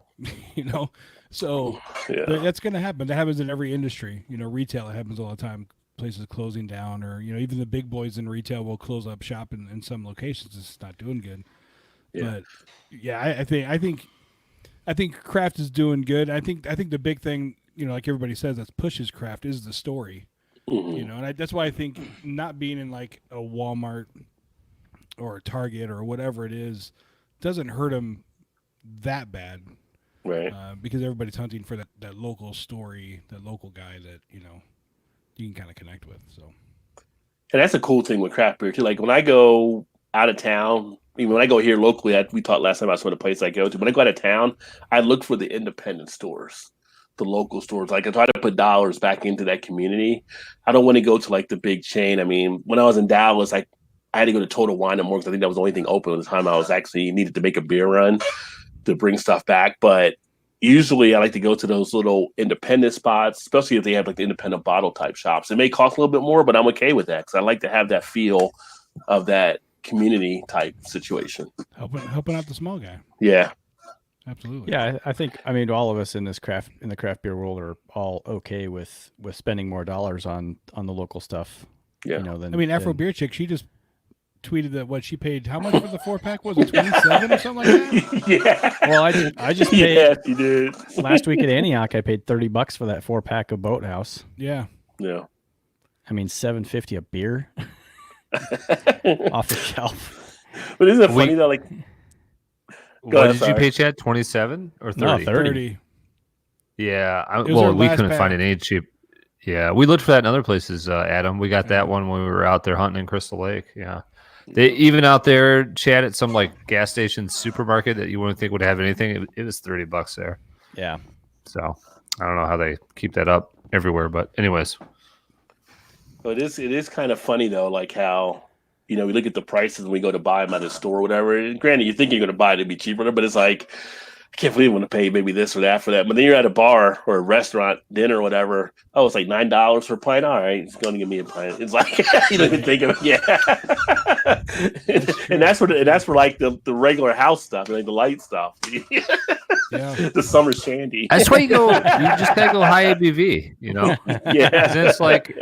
So that's going to happen. That happens in every industry. Retail, it happens all the time. Places closing down, or even the big boys in retail will close up shop in some locations. It's not doing good. Yeah. But yeah, I think craft is doing good. I think the big thing, like everybody says, that pushes craft is the story. Mm-hmm. And that's why I think not being in like a Walmart or a Target or whatever it is doesn't hurt them that bad, right? Because everybody's hunting for that local story, that local guy that you can kind of connect with. So, and that's a cool thing with craft beer too. Like when I go out of town, even when I go here locally, we talked last time about some of the places I go to. When I go out of town, I look for the independent stores, the local stores. Like I try to put dollars back into that community. I don't want to go to like the big chain. I mean, when I was in Dallas, I had to go to Total Wine and More because I think that was the only thing open at the time. I was actually needed to make a beer run to bring stuff back, but usually I like to go to those little independent spots, especially if they have like the independent bottle type shops. It may cost a little bit more, but I'm okay with that because I like to have that feel of that community type situation. Helping out the small guy. Yeah. Absolutely. Yeah, I think all of us in the craft beer world are all okay with spending more dollars on the local stuff. Yeah. Afro Beer Chick, she just tweeted that what she paid, how much for the 4-pack was it, 27 or something like that? Yeah. Well, I just paid. Yeah, you did. Last week at Antioch, I paid $30 for that 4-pack of Boathouse. Yeah. Yeah. I mean, $7.50 a beer off the shelf. But isn't it funny though? Like, what did you pay, Chad? 27 or 30? No, 30. Yeah. We couldn't find any cheap. Yeah, we looked for that in other places, Adam. We got that one when we were out there hunting in Crystal Lake. Yeah. They even out there, Chad, at some like gas station supermarket that you wouldn't think would have anything. It was $30 there. Yeah. So I don't know how they keep that up everywhere, but anyways, But it is kind of funny though, like how we look at the prices and we go to buy them at a store or whatever. And granted, you think you're going to buy it to be cheaper, but it's like I can't believe I'm going to pay maybe this or that for that. But then you're at a bar or a restaurant, dinner or whatever. Oh, it's like $9 for a pint. All right, it's going to give me a pint. It's like you don't even think of it. Yeah, and that's for like the regular house stuff, like the light stuff. Yeah. The summer shandy. that's why you just gotta go high ABV, Yeah, And it's like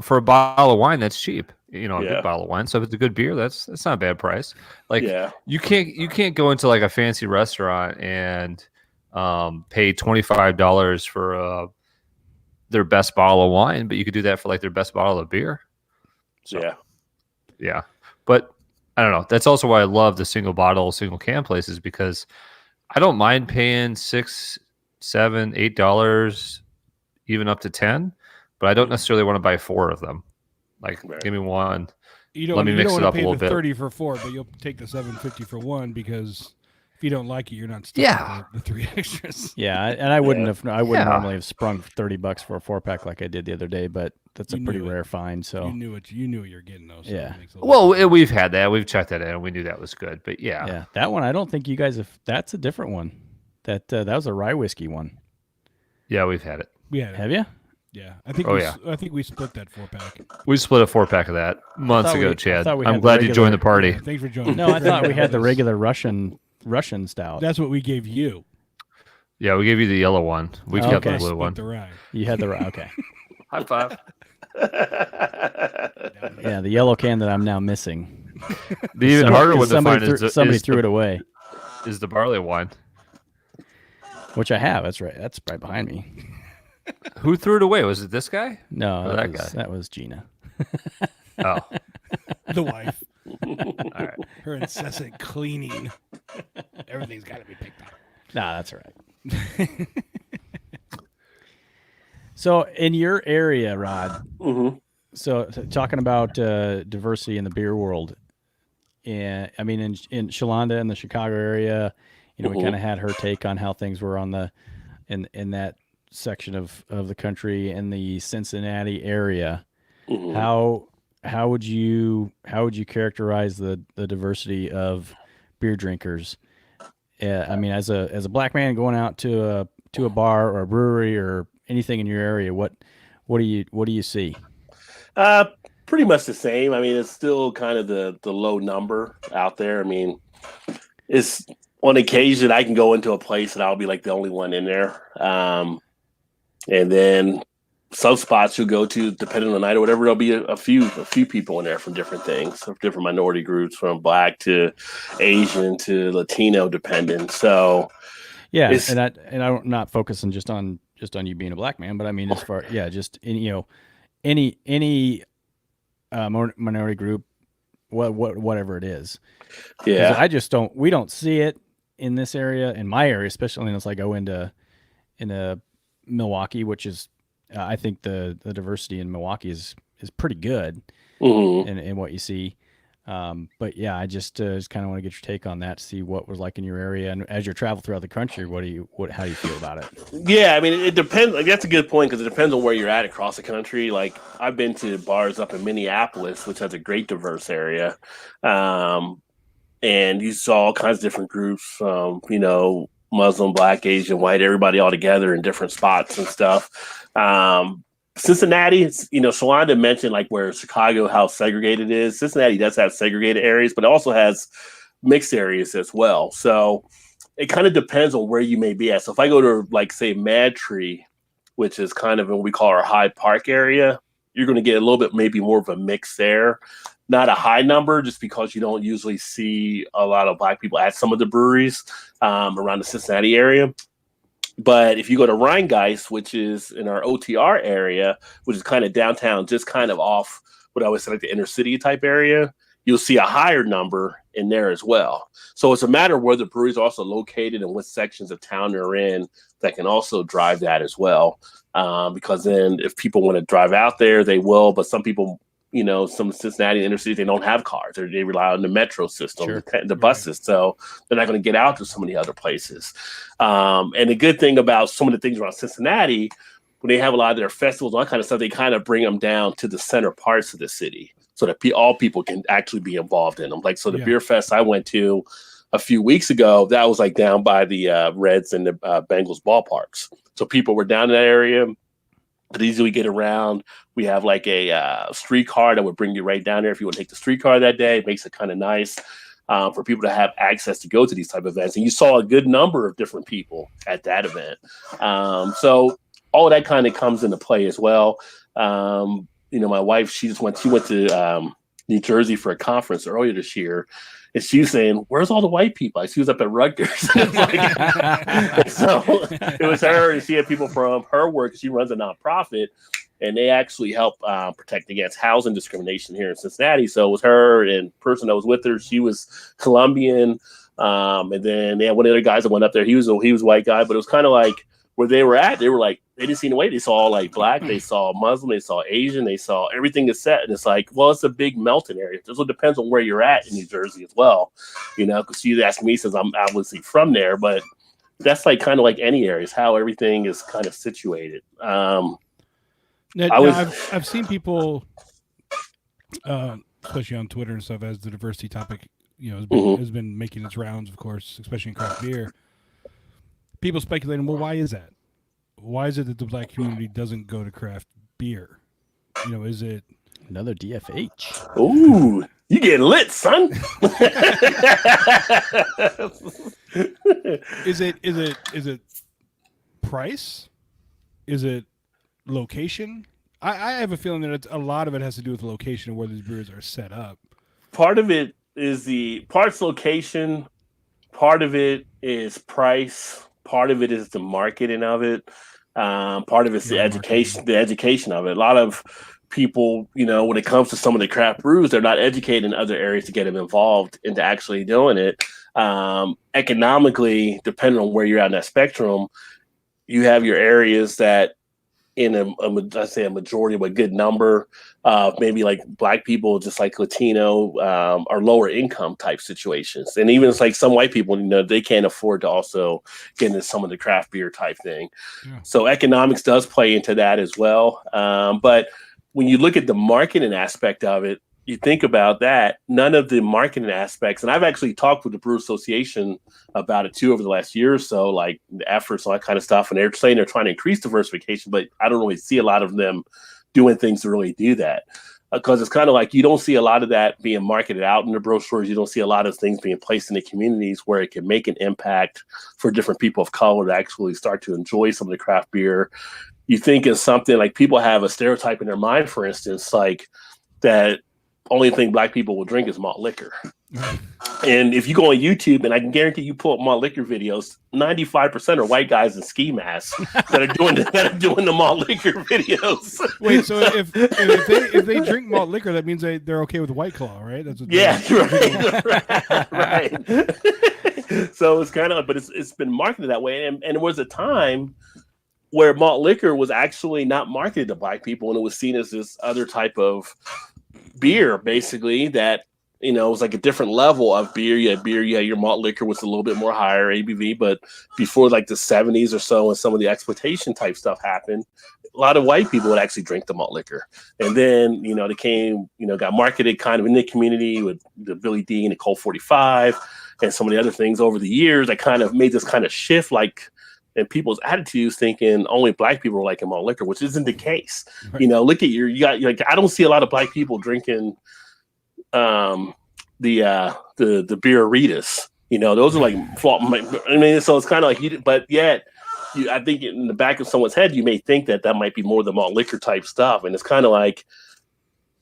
for a bottle of wine that's cheap, a Yeah. good bottle of wine. So if it's a good beer, that's not a bad price. Like yeah, you can't go into like a fancy restaurant and pay $25 for their best bottle of wine, but you could do that for like their best bottle of beer. So, yeah. yeah. But I don't know. That's also why I love the single bottle, single can places, because I don't mind paying $6, $7, $8, even up to 10, but I don't necessarily want to buy 4 of them. Like, Right. give me one. You don't, Let me you mix don't it want up to a pay little the bit. 30 for 4, but you'll take the $7.50 for one because if you don't like it, you're not stuck Yeah. with the 3 extras. Yeah, and I wouldn't Yeah. I wouldn't Yeah. normally have sprung $30 for a 4-pack like I did the other day, but that's a You pretty knew it. rare find. So You knew what you're getting though. So Yeah. it makes a lot of sense. We've had that. We've checked that out. We knew that was good. But yeah. yeah, that one I don't think you guys have. That's a different one. That was a rye whiskey one. Yeah, we've had it. We had it. Have you? Yeah, I think. Oh, I think we split that 4-pack. We split a 4-pack of that months thought ago, we- I Chad. thought we I'm had the glad you regular- joined the party. Yeah, thanks for joining. No, I thought we had the regular Russian stout. That's what we gave you. Yeah, we gave you the yellow one. We've Oh, got okay. the blue Split one. the rye. You had the okay. High five. Yeah, the yellow can that I'm now missing. The even harder one to find somebody threw it away, is the barley wine. which I have. That's right. That's right behind me. Who threw it away? Was it this guy? No, Oh, that, that was, guy. that was Gina. Oh, The wife. all right. Her incessant cleaning. Everything's got to be picked up. Nah, that's all right. So, in your area, Rod, Mhm. so talking about diversity in the beer world, and I mean, in Shalonda in the Chicago area, we kind of had her take on how things were on the in that section of the country. In the Cincinnati area, Mhm. how would you characterize the diversity of beer drinkers? I mean, as a black man going out to a bar or a brewery or anything in your area, what do you see? Pretty much the same. I mean, it's still kind of the low number out there. I mean, it's on occasion I can go into a place and I'll be like the only one in there. And then some spots you'll go to, depending on the night or whatever, there'll be a few people in there from different things, from different minority groups, from Black to Asian to Latino, depending. So Yeah, It's- and I'm not focusing just on you being a black man, but I mean as far just any minority group, whatever it is. 'Cause yeah, we don't see it in this area, in my area, especially unless I go into Milwaukee, which is I think the diversity in Milwaukee is pretty good mhm. in what you see. But yeah, I just kind of want to get your take on that, see what was like in your area, and as you travel throughout the country, how do you feel about it? Yeah, I mean, it depends. Like, that's a good point because it depends on where you're at across the country. Like, I've been to bars up in Minneapolis, which has a great diverse area, and you saw all kinds of different groups from Muslim, Black, Asian, white, everybody all together in different spots and stuff. Cincinnati, Shalonda mentioned like where Chicago, how segregated it is. Cincinnati does have segregated areas, but it also has mixed areas as well. So it kind of depends on where you may be at. So if I go to like say Mad Tree, which is kind of what we call our Hyde Park area, you're going to get a little bit maybe more of a mix there. Not a high number, just because you don't usually see a lot of Black people at some of the breweries around the Cincinnati area. But if you go to Rheingeist, which is in our OTR area, which is kind of downtown, just kind of off what I would say like the inner city type area, you'll see a higher number in there as well. So it's a matter of where the breweries are also located and what sections of town they're in that can also drive that as well. Because then if people want to drive out there, they will. But some people, some Cincinnati inner cities, they don't have cars, or they rely on the metro system, Sure. the buses. So they're not going to get out to so many other places. And the good thing about some of the things around Cincinnati, when they have a lot of their festivals, all that kind of stuff, they kind of bring them down to the center parts of the city so that all people can actually be involved in them. Like, so the beer fest I went to a few weeks ago, that was like down by the Reds and the Bengals ballparks. So people were down in that area. But easily get around. We have like a streetcar that would bring you right down there if you want to take the streetcar that day. It makes it kind of nice for people to have access to go to these type of events. And you saw a good number of different people at that event. So all of that kind of comes into play as well. My wife, she went to New Jersey for a conference earlier this year. And she was saying, "Where's all the white people?" She was up at Rutgers. So it was her, and she had people from her work. She runs a nonprofit, and they actually help protect against housing discrimination here in Cincinnati. So it was her and the person that was with her. She was Colombian, and then they had one of the other guys that went up there. He was a white guy, but it was kind of like where they were at. They were like, they didn't see the way. They saw like Black, they saw Muslim, they saw Asian, they saw everything is set. And it's like, well, it's a big melting area. So it depends on where you're at in New Jersey as well. Because she's asking me, since I'm obviously from there, but that's like kind of like any areas, how everything is kind of situated. I've seen people, especially on Twitter and stuff, as the diversity topic, has been making its rounds, of course, especially in craft beer. People speculating, well, why is that? Why is it that the Black community doesn't go to craft beer? Is it another DFH? Ooh, you getting lit, son. Is it price? Is it location? I have a feeling that a lot of it has to do with the location of where these breweries are set up. Part of it is part's location. Part of it is price. Part of it is the marketing of it. Part of it's the education of it. A lot of people, when it comes to some of the craft brews, they're not educated in other areas to get them involved into actually doing it. Economically, depending on where you're at in that spectrum, you have your areas that in I'd say a majority of a good number, maybe like Black people, just like Latino, or lower income type situations. And even it's like some white people, they can't afford to also get into some of the craft beer type thing. Yeah. So economics does play into that as well. But when you look at the marketing aspect of it, you think about that, none of the marketing aspects, and I've actually talked with the Brew Association about it too over the last year or so, like the efforts, all that kind of stuff. And they're saying they're trying to increase diversification, but I don't really see a lot of them doing things to really do that. Because it's kind of like you don't see a lot of that being marketed out in the brochures. You don't see a lot of things being placed in the communities where it can make an impact for different people of color to actually start to enjoy some of the craft beer. You think of something like people have a stereotype in their mind, for instance, like that only thing Black people will drink is malt liquor. And if you go on YouTube, and I can guarantee you pull up malt liquor videos, 95% are white guys in ski masks that are doing the malt liquor videos. Wait, so if they drink malt liquor, that means they're okay with White Claw, right? That's what right. So it's kind of, but it's been marketed that way, and there was a time where malt liquor was actually not marketed to Black people, and it was seen as this other type of beer, basically, that it was like a different level of beer. You had your malt liquor was a little bit more higher ABV, but before like the 70s or so, and some of the exploitation type stuff happened, a lot of white people would actually drink the malt liquor. And then they came, got marketed kind of in the community with the Billy D and the Colt 45 and some of the other things over the years that kind of made this kind of shift, like, and people's attitudes thinking only Black people are liking malt liquor, which isn't the case. Right. Look at you got like, I don't see a lot of Black people drinking the Beerded. Those are like, so it's kind of like, but yet I think in the back of someone's head, you may think that might be more the malt liquor type stuff. And it's kind of like,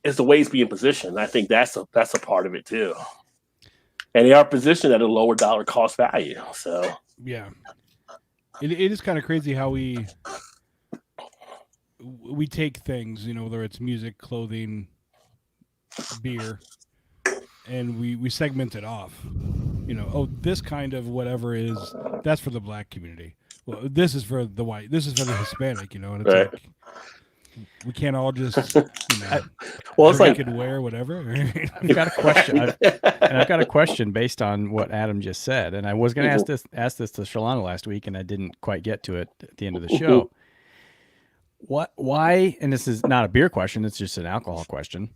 it's the way it's being positioned. I think that's a part of it too. And they are positioned at a lower dollar cost value. So, yeah. It is kind of crazy how we take things, whether it's music, clothing, beer, and we segment it off. This kind of whatever that's for the Black community. Well, this is for the white. This is for the Hispanic. And it's right. Like, We can't all just, you know, Well, it's drink like and wear whatever. I've got a question. I've got a question based on what Adam just said, and I was going to ask this to Shalana last week, and I didn't quite get to it at the end of the show. Why? And this is not a beer question; it's just an alcohol question.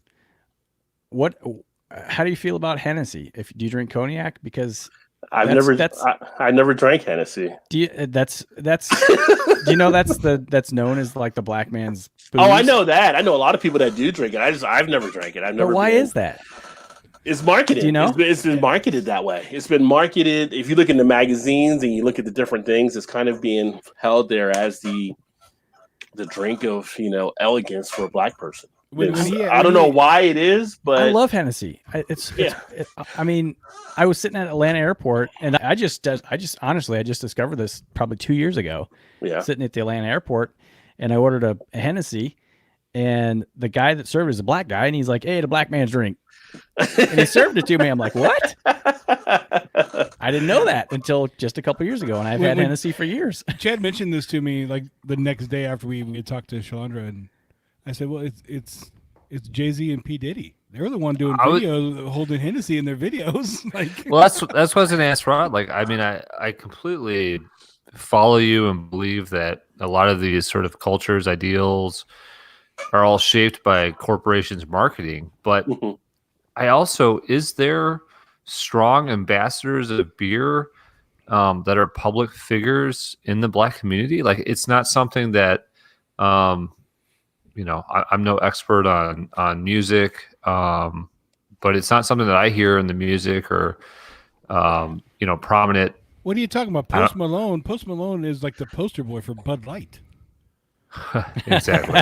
How do you feel about Hennessy? Do you drink cognac? Because I never drank Hennessy. do you, that's do you know that's known as like the black man's booze? Oh, I know that. I know a lot of people that do drink it. I've never drank it. But why is that? It's marketed. Do you know? It's been marketed that way. It's been marketed. If you look in the magazines and you look at the different things, it's kind of being held there as the drink of, you know, elegance for a black person. I don't know why it is, but I love Hennessy. I mean, I was sitting at Atlanta airport, and I just honestly discovered this probably 2 years ago. Yeah, sitting at the Atlanta airport, and I ordered a Hennessy, and the guy that served is a black guy, and he's like, "Hey, the black man's drink," and he served it to me. I'm like, "What?" I didn't know that until just a couple years ago, and I've had Hennessy for years. Chad mentioned this to me like the next day after we had talked to Shalandra, and I said, "Well, it's Jay-Z and P. Diddy. They're the one doing videos, holding Hennessy in their videos." Like, well, that's what I was going to ask Rod. Like, I mean, I completely follow you and believe that a lot of these sort of cultures, ideals, are all shaped by corporations' marketing. But I also, is there strong ambassadors of beer that are public figures in the black community? Like, it's not something that, you know, I'm no expert on music, but it's not something that I hear in the music or, you know, prominent. what are you talking about? Post Malone? Post Malone is like the poster boy for Bud Light. Exactly.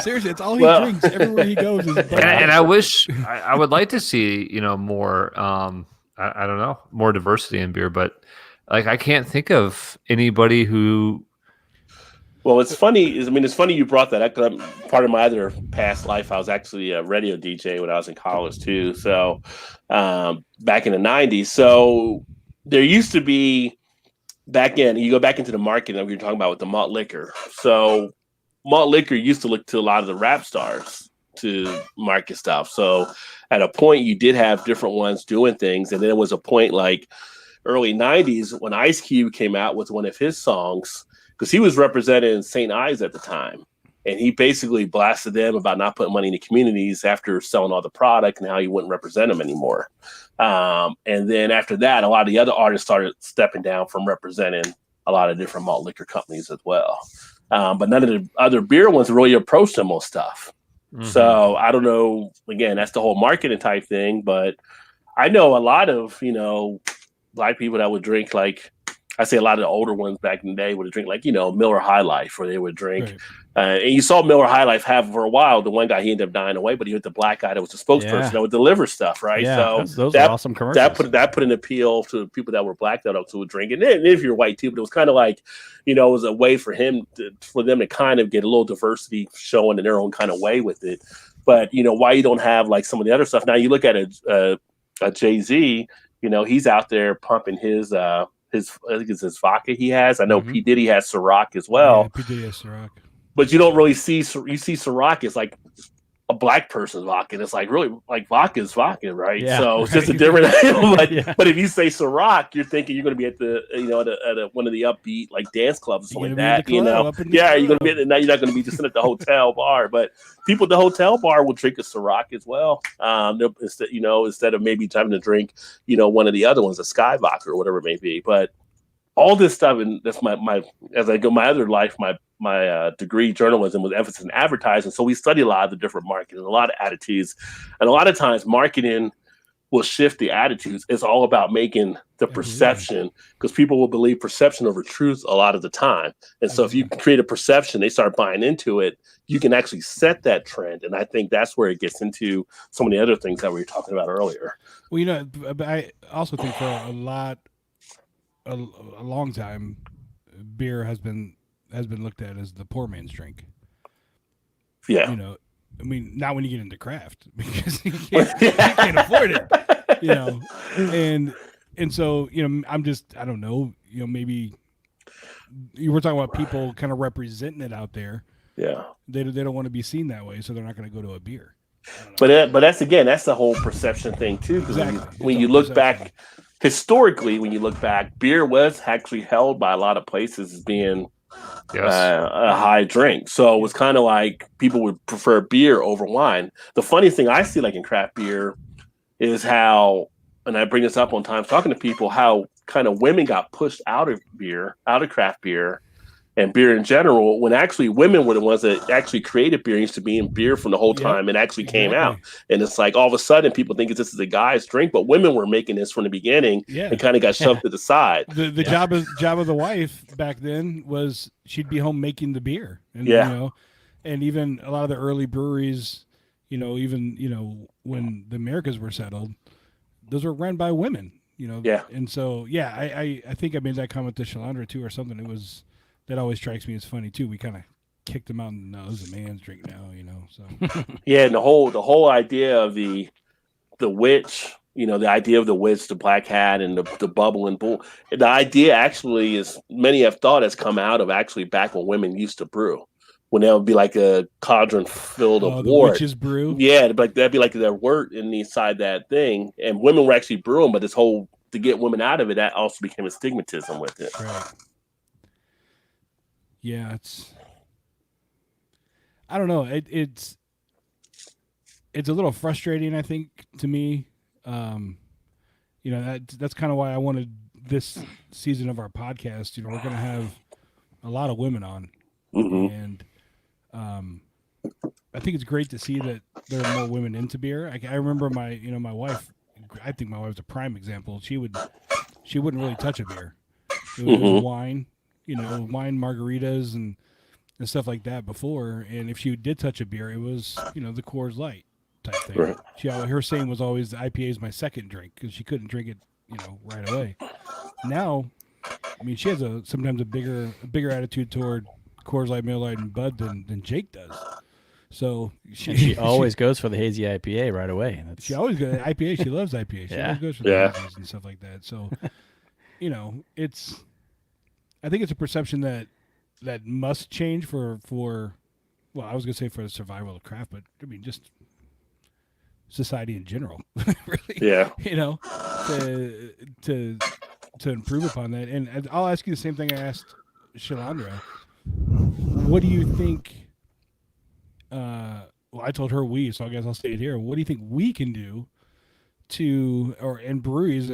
Seriously, it's all he drinks everywhere he goes. Is Bud Light. And I wish I would like to see, you know, more. I don't know, more diversity in beer, but like I can't think of anybody who. Well, it's funny. It's funny you brought that up. 'Cause part of my other past life, I was actually a radio DJ when I was in college too. So back in the '90s, so there used to be back in. You go back into the market that we were talking about with the malt liquor. So malt liquor used to look to a lot of the rap stars to market stuff. So at a point, you did have different ones doing things, and then there was a point like early '90s when Ice Cube came out with one of his songs. Because he was representing St. Ives at the time. And he basically blasted them about not putting money in the communities after selling all the product and how he wouldn't represent them anymore. And then after that, a lot of the other artists started stepping down from representing a lot of different malt liquor companies as well. But none of the other beer ones really approached them on stuff. Mm-hmm. So I don't know. Again, that's the whole marketing type thing. But I know a lot of, you know, black people that would drink like, I say a lot of the older ones back in the day would drink like, you know, Miller High Life, where they would drink. Right. And you saw Miller High Life have for a while. The one guy, he ended up dying away, but he was the black guy that was the spokesperson that would deliver stuff, right? Yeah, so those are awesome commercials. That put an appeal to people that were black that also would drink. And then if you're white too, but it was kind of like, you know, it was a way for them to kind of get a little diversity showing in their own kind of way with it. But, you know, why you don't have like some of the other stuff. Now you look at a Jay-Z, you know, he's out there pumping his I think it's his vodka he has. I know P. Diddy has Ciroc as well. Yeah, P. Diddy has Ciroc. But you don't really see, you see Ciroc is like a black person's vodka. And it's like really like vodka is vodka, right? Yeah, so it's just a different but if you say Ciroc, you're thinking you're going to be at the, you know, at one of the upbeat like dance clubs or something like that, you know. Yeah, you're going to be now you're not going to be just sitting at the hotel bar, but people at the hotel bar will drink a Ciroc as well. Instead of maybe having to drink, you know, one of the other ones, a Sky Vodka or whatever it may be. But all this stuff, and that's my as I go my other life, my degree journalism was emphasis in advertising. So we study a lot of the different marketing, a lot of attitudes, and a lot of times marketing will shift the attitudes. It's all about making the perception, because people will believe perception over truth a lot of the time. And so if you create a perception, they start buying into it. You can actually set that trend. And I think that's where it gets into some of the other things that we were talking about earlier. Well, you know, I also think for a long time, beer has been looked at as the poor man's drink. Yeah. You know, I mean, not when you get into craft, because you can't afford it, you know. And so, you know, I don't know, you know, maybe you were talking about people kind of representing it out there. Yeah. They don't want to be seen that way, so they're not going to go to a beer. But that's the whole perception thing too. Because Exactly. when It's you all look perception. back historically, when you look back, beer was actually held by a lot of places as being Yes. a high drink. So it was kind of like people would prefer beer over wine. The funny thing I see, like in craft beer, is how, and I bring this up on times talking to people, how kind of women got pushed out of beer, out of craft beer and beer in general, when actually women were the ones that actually created beer, used to be in beer from the whole time, and actually came out. And it's like all of a sudden people think this is a guy's drink, but women were making this from the beginning and kind of got shoved to the side. The job of the wife back then was she'd be home making the beer. And, and even a lot of the early breweries, even when the Americas were settled, those were run by women, And so, I think I made that comment to Shalandra too, or something. It was, that always strikes me as funny too. We kind of kicked him out and no, this is a man's drink now, so. Yeah. And the whole idea of the witch, the idea of the witch, the black hat and the bubble and bull, the idea actually is, many have thought, has come out of actually back when women used to brew. When there would be like a cauldron filled of wort. Witch's brew. Yeah, but that'd be like their wort inside that thing, and women were actually brewing. But this whole, to get women out of it, that also became a stigmatism with it. Right. Yeah, I don't know. It's a little frustrating, I think, to me. That's kind of why I wanted this season of our podcast. We're going to have a lot of women on, and I think it's great to see that there are more women into beer. I remember my wife. I think my wife's a prime example. She wouldn't really touch a beer. It was wine, wine margaritas and stuff like that before. And if she did touch a beer, it was the Coors Light type thing. Right. Her saying was always, the IPA is my second drink, because she couldn't drink it right away. Now, I mean, she has sometimes a bigger attitude toward Coors Light, Miller Lite, and Bud than Jake does. So she always goes for the hazy IPA right away. She always goes IPA. She loves IPA. She always goes for the hazies and stuff like that. So, I think it's a perception that must change for well, I was gonna say for the survival of craft, but I mean just society in general, really. Yeah. To improve upon that. And I'll ask you the same thing I asked Shalandra. What do you think? Well, I told her so I guess I'll say it here. What do you think we can do and breweries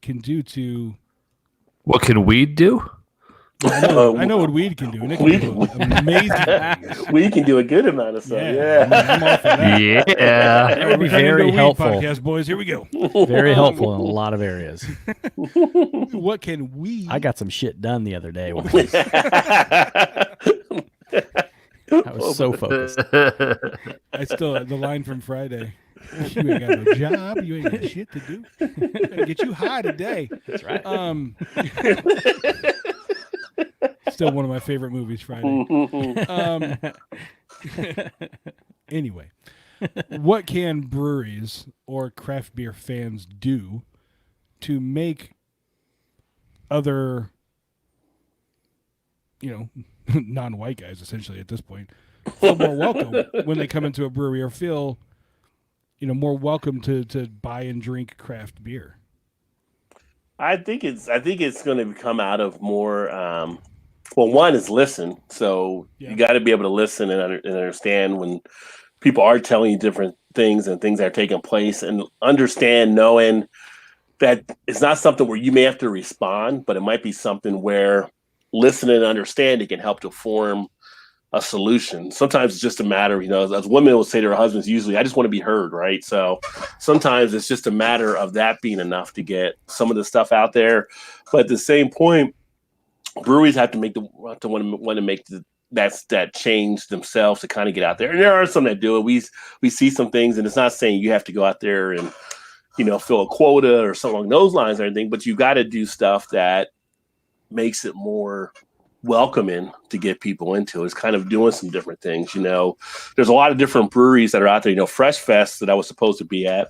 can do to? What can weed do? I know what weed can do. And it can do amazing things. Weed can do a good amount of stuff. Yeah. I'm all for that. Yeah. That would be very helpful. Podcast, boys. Here we go. Very helpful in a lot of areas. What can we? I got some shit done the other day. I was so focused. I still, the line from Friday. You ain't got no job. You ain't got shit to do. Gotta get you high today. That's right. Still one of my favorite movies, Friday. Anyway, what can breweries or craft beer fans do to make other, non-white guys, essentially at this point, feel more welcome when they come into a brewery, or feel, more welcome to buy and drink craft beer? I think it's going to come out of more. Well, one is listen. So you got to be able to listen and understand when people are telling you different things and things that are taking place, and understand, knowing that it's not something where you may have to respond, but it might be something where listening and understanding can help to form a solution. Sometimes it's just a matter, as women will say to their husbands, usually, I just want to be heard, right? So sometimes it's just a matter of that being enough to get some of the stuff out there. But at the same point, breweries have to want to make that change themselves to kind of get out there. And there are some that do it. We see some things, and it's not saying you have to go out there and fill a quota or something along those lines or anything, but you got to do stuff that makes it more welcoming to get people into. It's kind of doing some different things. There's a lot of different breweries that are out there. Fresh Fest that I was supposed to be at,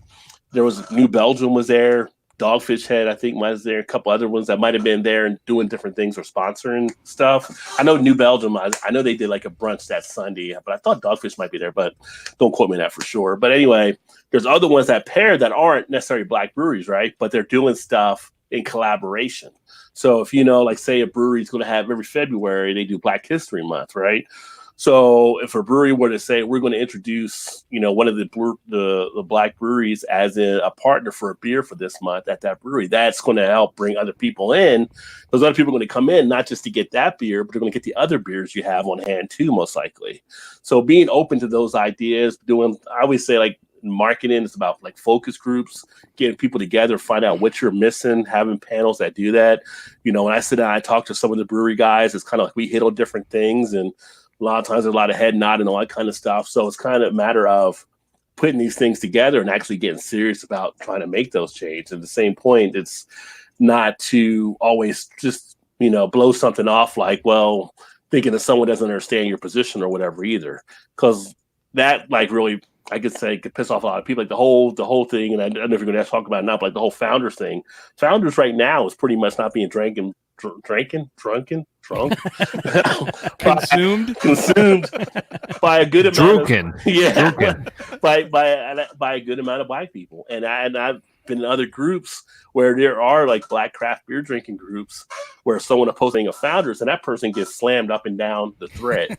there was New Belgium was there Dogfish Head, I think, was there. A couple other ones that might have been there and doing different things or sponsoring stuff. I know New Belgium, I know they did like a brunch that Sunday, but I thought Dogfish might be there, but don't quote me on that for sure. But anyway, there's other ones that that aren't necessarily black breweries, right? But they're doing stuff in collaboration. So if like say a brewery is going to have every February, they do Black History Month, right? So if a brewery were to say we're going to introduce, one of the black breweries as a partner for a beer for this month at that brewery, that's going to help bring other people in. Those other people are going to come in not just to get that beer, but they're going to get the other beers you have on hand too, most likely. So being open to those ideas, I always say like marketing is about like focus groups, getting people together, find out what you're missing, having panels that do that. When I sit down, I talk to some of the brewery guys. It's kind of like we hit on different things, and a lot of times there's a lot of head nod and all that kind of stuff. So it's kind of a matter of putting these things together and actually getting serious about trying to make those changes. At the same point, it's not to always just, blow something off like, well, thinking that someone doesn't understand your position or whatever either. Because that like really, I could say, could piss off a lot of people. Like the whole thing, and I don't know if you're going to talk about it now, but like the whole Founders thing. Founders right now is pretty much not being drunk, consumed by a good amount by a good amount of black people. And I've been in other groups where there are like black craft beer drinking groups where someone is posting a Founders and that person gets slammed up and down the thread.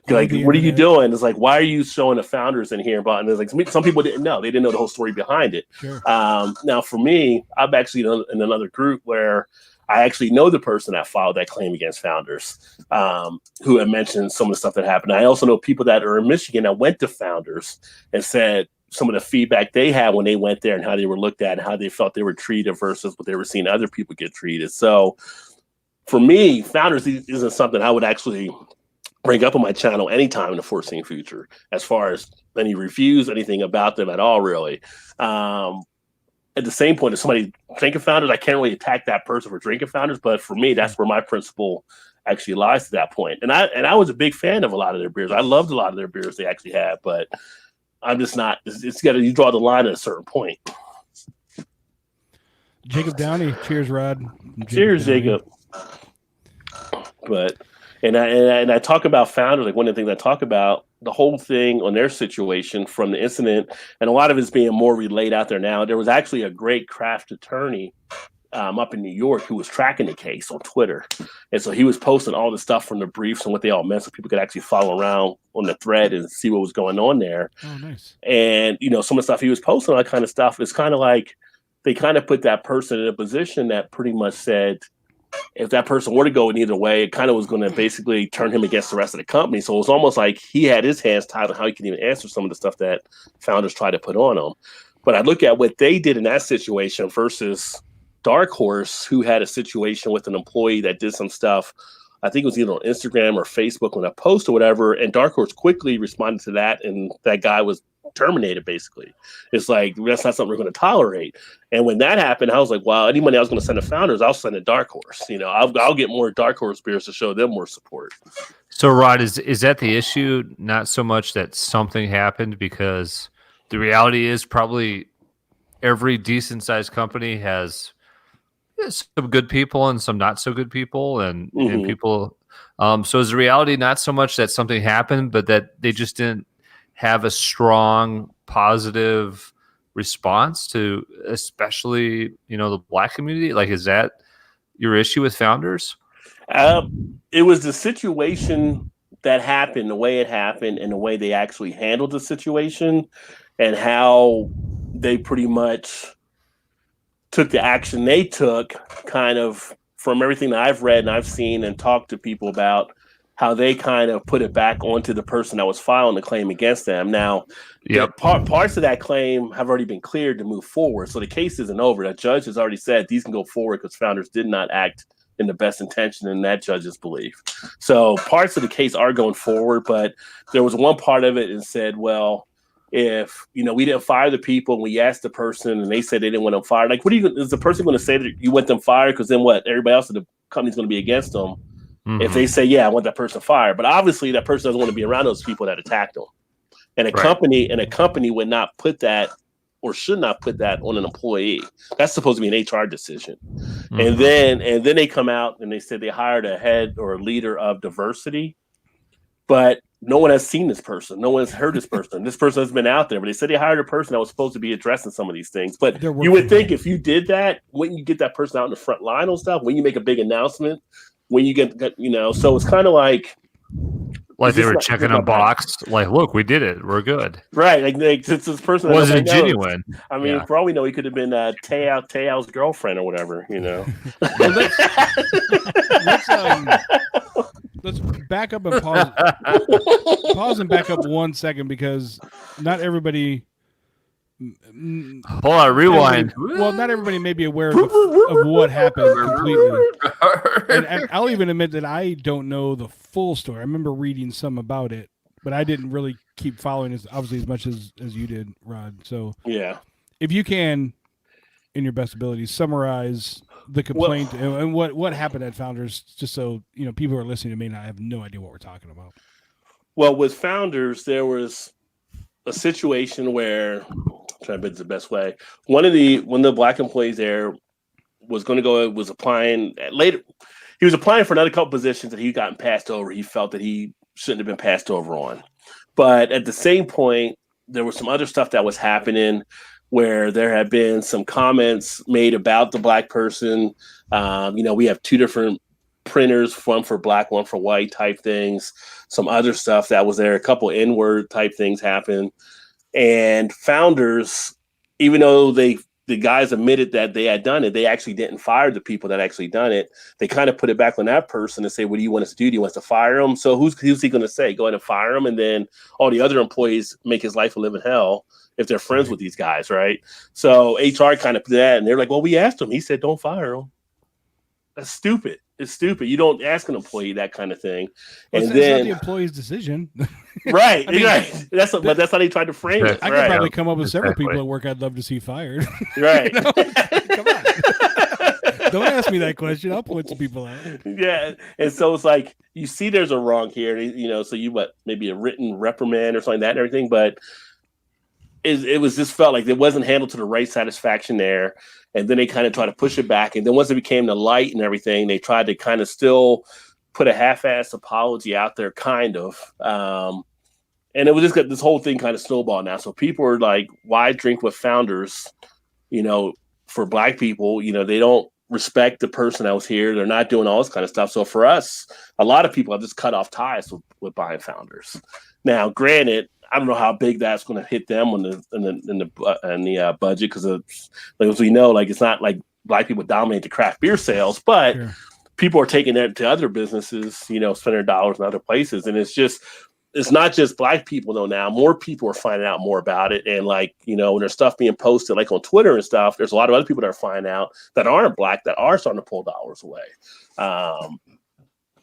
Like, what are you doing? It's like, why are you showing the Founders in here? And it's like some people didn't know. They didn't know the whole story behind it. Sure. Now, for me, I'm actually in another group where I actually know the person that filed that claim against Founders, who had mentioned some of the stuff that happened. I also know people that are in Michigan that went to Founders and said some of the feedback they had when they went there and how they were looked at and how they felt they were treated versus what they were seeing other people get treated. So for me, Founders isn't something I would actually bring up on my channel anytime in the foreseeing future, as far as any reviews, anything about them at all, really. At the same point, if somebody drinking Founders, I can't really attack that person for drinking Founders, but for me, that's where my principle actually lies to that point. And I was a big fan of a lot of their beers. I loved a lot of their beers they actually had, but I'm just not. You draw the line at a certain point. Jacob Downey, cheers, Rod. Cheers, Jacob. But. And I talk about Founders, like one of the things I talk about, the whole thing on their situation from the incident, and a lot of it's being more relayed out there now. There was actually a great craft attorney up in New York who was tracking the case on Twitter. And so he was posting all the stuff from the briefs and what they all meant so people could actually follow around on the thread and see what was going on there. Oh, nice. And, some of the stuff he was posting, all that kind of stuff, is kind of like they kind of put that person in a position that pretty much said, if that person were to go in either way, it kind of was going to basically turn him against the rest of the company. So it was almost like he had his hands tied on how he could even answer some of the stuff that Founders tried to put on him. But I look at what they did in that situation versus Dark Horse, who had a situation with an employee that did some stuff. I think it was either on Instagram or Facebook on a post or whatever. And Dark Horse quickly responded to that. And that guy was terminated, basically. It's like, that's not something we're going to tolerate. And when that happened, I was like, wow, any money I was going to send to Founders, I'll send to Dark Horse. I'll get more Dark Horse beers to show them more support. So, Rod, is that the issue? Not so much that something happened, because the reality is probably every decent sized company has some good people and some not so good people and people. So is the reality not so much that something happened, but that they just didn't have a strong positive response to, especially, the black community? Like, is that your issue with Founders? It was the situation that happened, the way it happened, and the way they actually handled the situation, and how they pretty much took the action they took, kind of from everything that I've read and I've seen and talked to people about, how they kind of put it back onto the person that was filing the claim against them. Now, parts of that claim have already been cleared to move forward. So the case isn't over. The judge has already said these can go forward because Founders did not act in the best intention in that judge's belief. So parts of the case are going forward, but there was one part of it and said, well, if we didn't fire the people and we asked the person and they said they didn't want them fired, like, is the person going to say that you want them fired? Because then what? Everybody else in the company's going to be against them. If they say, yeah, I want that person fired. But obviously that person doesn't want to be around those people that attacked them. And a company would not put that or should not put that on an employee. That's supposed to be an HR decision. Mm-hmm. And then they come out and they said they hired a head or a leader of diversity, but no one has seen this person. No one has heard this person. This person has been out there, but they said they hired a person that was supposed to be addressing some of these things. But you would think if you did that, wouldn't you get that person out in the front line on stuff? When you make a big announcement, when you get so it's kind of like they were checking a box. Like, look, we did it. We're good. Right. Like since this person wasn't genuine. I mean, for all we know, he could have been Teo's girlfriend or whatever, Well, let's back up and pause and back up 1 second, because not everybody. Hold on, rewind. Not everybody may be aware of what happened completely. And I'll even admit that I don't know the full story. I remember reading some about it, but I didn't really keep following as much as you did, Rod. So yeah, if you can, in your best ability, summarize the complaint and what happened at Founders, just so people who are listening may not have no idea what we're talking about. Well, with Founders, there was a situation where, I'm trying to put it the best way, one of the black employees there was applying later. He was applying for another couple positions that he'd gotten passed over. He felt that he shouldn't have been passed over on. But at the same point, there was some other stuff that was happening where there had been some comments made about the black person. We have two different printers, one for black, one for white type things. Some other stuff that was there, a couple N-word type things happened. And Founders, even though the guys admitted that they had done it, they actually didn't fire the people that actually done it. They kind of put it back on that person and say, what do you want us to do? Do you want us to fire him? So who's he going to say? Go ahead and fire him, and then all the other employees make his life a living hell if they're friends with these guys, right? So HR kind of put that, and they're like, well, we asked him. He said, don't fire him. That's stupid. It's stupid. You don't ask an employee that kind of thing. Well, and it's then not the employee's decision. Right. I mean, right. But that's how they tried to frame it. I could probably come up with several people at work I'd love to see fired. Right. Come on. Don't ask me that question. I'll point some people out. Yeah. And so it's like, you see there's a wrong here, so maybe a written reprimand or something like that and everything, but it was just felt like it wasn't handled to the right satisfaction there. And then they kind of tried to push it back. And then once it became the light and everything, they tried to kind of still put a half-assed apology out there, kind of. And it was just this whole thing kind of snowballed now. So people are like, why drink with Founders? For black people, they don't respect the person that was here. They're not doing all this kind of stuff. So for us, a lot of people have just cut off ties with buying Founders. Now, granted, I don't know how big that's going to hit them in the budget, because as we know, like, it's not like black people dominate the craft beer sales, but people are taking that to other businesses, spending dollars in other places, and it's not just black people though. Now more people are finding out more about it, and when there's stuff being posted like on Twitter and stuff, there's a lot of other people that are finding out that aren't black that are starting to pull dollars away.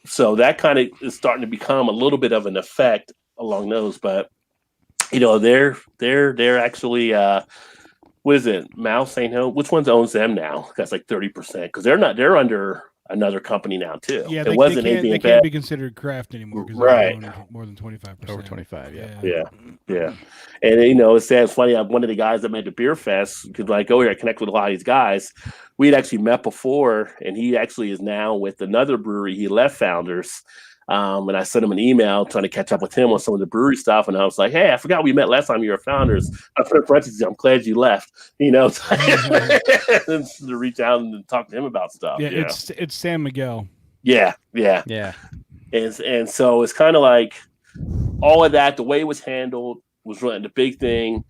So that kind of is starting to become a little bit of an effect along those, but. They're actually what is it? Mao St. Ho? Which ones owns them now? That's like 30%, because they're under another company now too. Yeah, it wasn't they can't be considered craft anymore because they own more than 25%. Over 25, yeah. And it's sad. It's funny. One of the guys that made the beer fest, because I connect with a lot of these guys. We had actually met before, and he actually is now with another brewery. He left Founders. And I sent him an email trying to catch up with him on some of the brewery stuff. And I was like, hey, I forgot we met last time you were Founders. I put in parentheses, I'm glad you left, to reach out and talk to him about stuff. Yeah, it's San Miguel. Yeah. And so it's kind of like all of that, the way it was handled was really the big thing.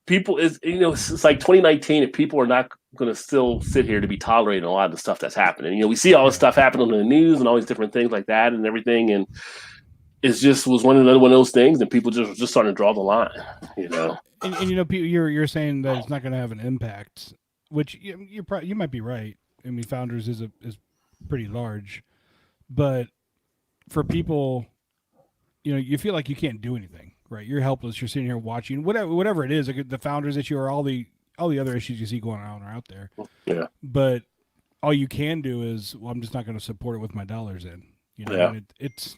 People it's like 2019, if people are not going to still sit here to be tolerating a lot of the stuff that's happening. We see all this stuff happening on the news and all these different things like that and everything. And it just was one of those things, and people just starting to draw the line, And you're saying that it's not going to have an impact, which you might be right. I mean, Founders is pretty large, but for people, you feel like you can't do anything. Right, you're helpless. You're sitting here watching whatever it is, like the Founders issue or all the other issues you see going on are out there. Yeah. But all you can do is, I'm just not going to support it with my dollars in. And it's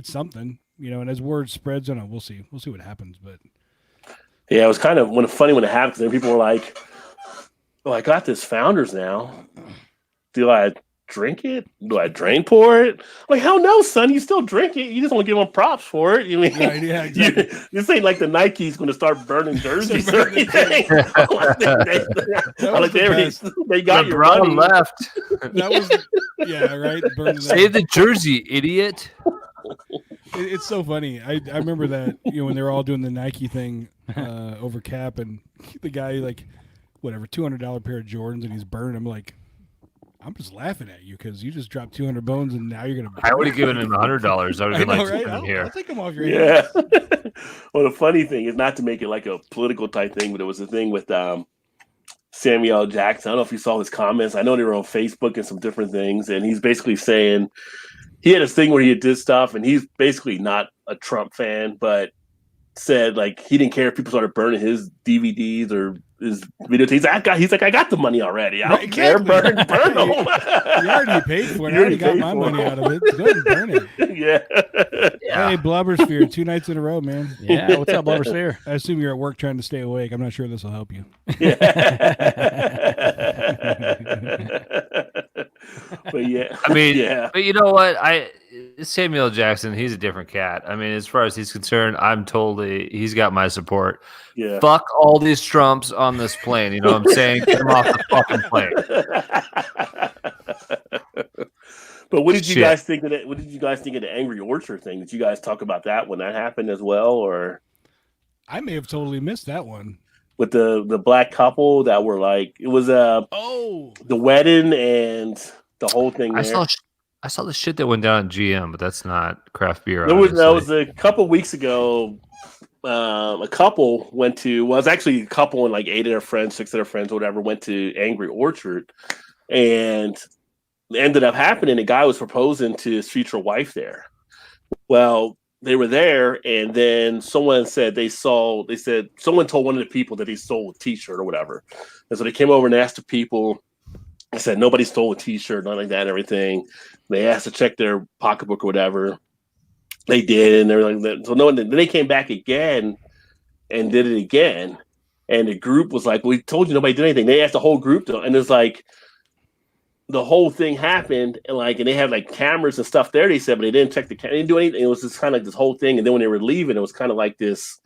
something. And as word spreads, we'll see what happens. But Yeah, it was kind of funny when it happened. 'Cause then people were like, "Oh, I got this Founders now. Do I drink it? Do I drain pour it?" Like, hell no, son. You still drink it. You just want to give them props for it. You mean, Right, yeah, exactly. this ain't like the Nike's going to start burning jerseys or burning anything. They got your LeBron money. left. That was, yeah, right. Burning Save the jersey, idiot. It's so funny. I remember that, when they were all doing the Nike thing over Cap, and the guy like, whatever, $200 pair of Jordans, and he's burning them. Like, I'm just laughing at you because you just dropped 200 bones, and now you're gonna. I would have given him $100. I would have been like, right? "Come here." I'll take them off your hands. Yeah. Well, the funny thing is, not to make it like a political type thing, but it was a thing with Samuel L. Jackson. I don't know if you saw his comments. I know they were on Facebook and some different things, and he's basically saying he had this thing where he did stuff, and he's basically not a Trump fan, but said like he didn't care if people started burning his DVDs or his videotapes. He's like, I got the money already. I don't care. Burn them. You already paid for it. I already got my money out of it. Go ahead and burn it. Yeah. Hey, Blubbersphere, 2 nights in a row, man. Yeah, what's up, Blubbersphere? I assume you're at work trying to stay awake. I'm not sure this will help you. But yeah, I mean, yeah. but you know what? Samuel L. Jackson, he's a different cat. I mean, as far as he's concerned, he's got my support. Yeah. Fuck all these Trumps on this plane. You know what I'm saying? Get them off the fucking plane. But what did you guys think of that? What did you guys think of the Angry Orchard thing? Did you guys talk about that when that happened as well, or? I may have totally missed that one. With the black couple that were like, it was the wedding and the whole thing. I saw the shit that went down at GM, but that's not craft beer. That was a couple weeks ago. A couple went to. Well, it was actually a couple and like 8 of their friends, 6 of their friends, whatever, went to Angry Orchard, and it ended up happening. The guy was proposing to his future wife there. Well, they were there, and then someone said someone told one of the people that he stole a T-shirt or whatever, and so they came over and asked the people. I said nobody stole a T-shirt, nothing like that, and everything. They asked to check their pocketbook or whatever. They did, and they were like, so no one. Then they came back again and did it again, and the group was like, "We told you nobody did anything." They asked the whole group to, and it's like the whole thing happened, and they had like cameras and stuff there. They said, but they didn't check the camera, they didn't do anything. It was just kind of like this whole thing, and then when they were leaving, it was kind of like this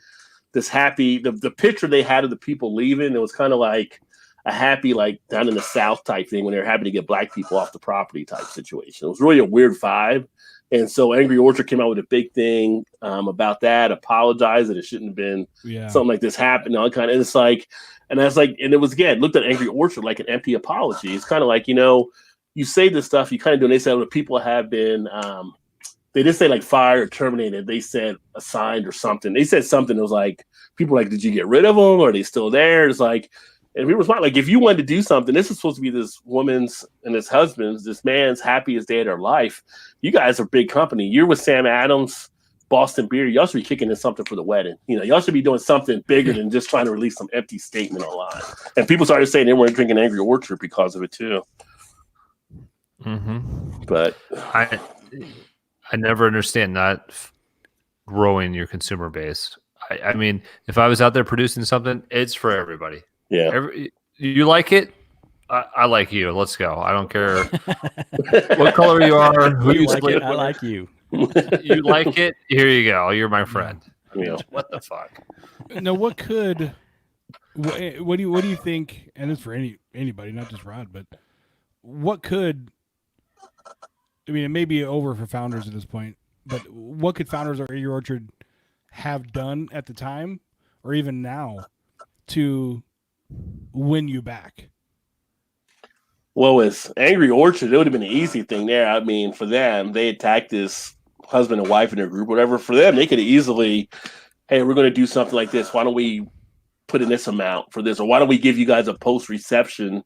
happy. The picture they had of the people leaving, it was kind of like a happy, like down in the South type thing when they were happy to get black people off the property type situation. It was really a weird vibe. And so Angry Orchard came out with a big thing about that, apologized that it shouldn't have been something like this happened. All kind of, and it's like, and that's like, and it was again looked at Angry Orchard like an empty apology. It's kind of like, you say this stuff, you kind of do. And they said, well, people have been, they didn't say like fired or terminated. They said assigned or something. They said something that was like, people were like, did you get rid of them? Or are they still there? It's like, and we respond like, if you wanted to do something, this is supposed to be this woman's and this husband's, this man's happiest day of their life. You guys are a big company. You're with Sam Adams, Boston Beer. Y'all should be kicking in something for the wedding. Y'all should be doing something bigger than just trying to release some empty statement online. And people started saying they weren't drinking Angry Orchard because of it too. Mm-hmm. But I never understand not growing your consumer base. I mean, if I was out there producing something, it's for everybody. Yeah. You like it? I like you. Let's go. I don't care what color you are, who you like split it, I like you. You like it? Here you go. You're my friend. Yeah. What the fuck? Now, what do you think? And it's for anybody, not just Rod, but what could? I mean, it may be over for Founders at this point, but what could Founders or Angry Orchard have done at the time, or even now, to win you back? Well, with Angry Orchard, it would have been an easy thing there. I mean, for them, they attacked this husband and wife in their group, whatever. For them, they could have easily, hey, we're going to do something like this. Why don't we put in this amount for this? Or why don't we give you guys a post-reception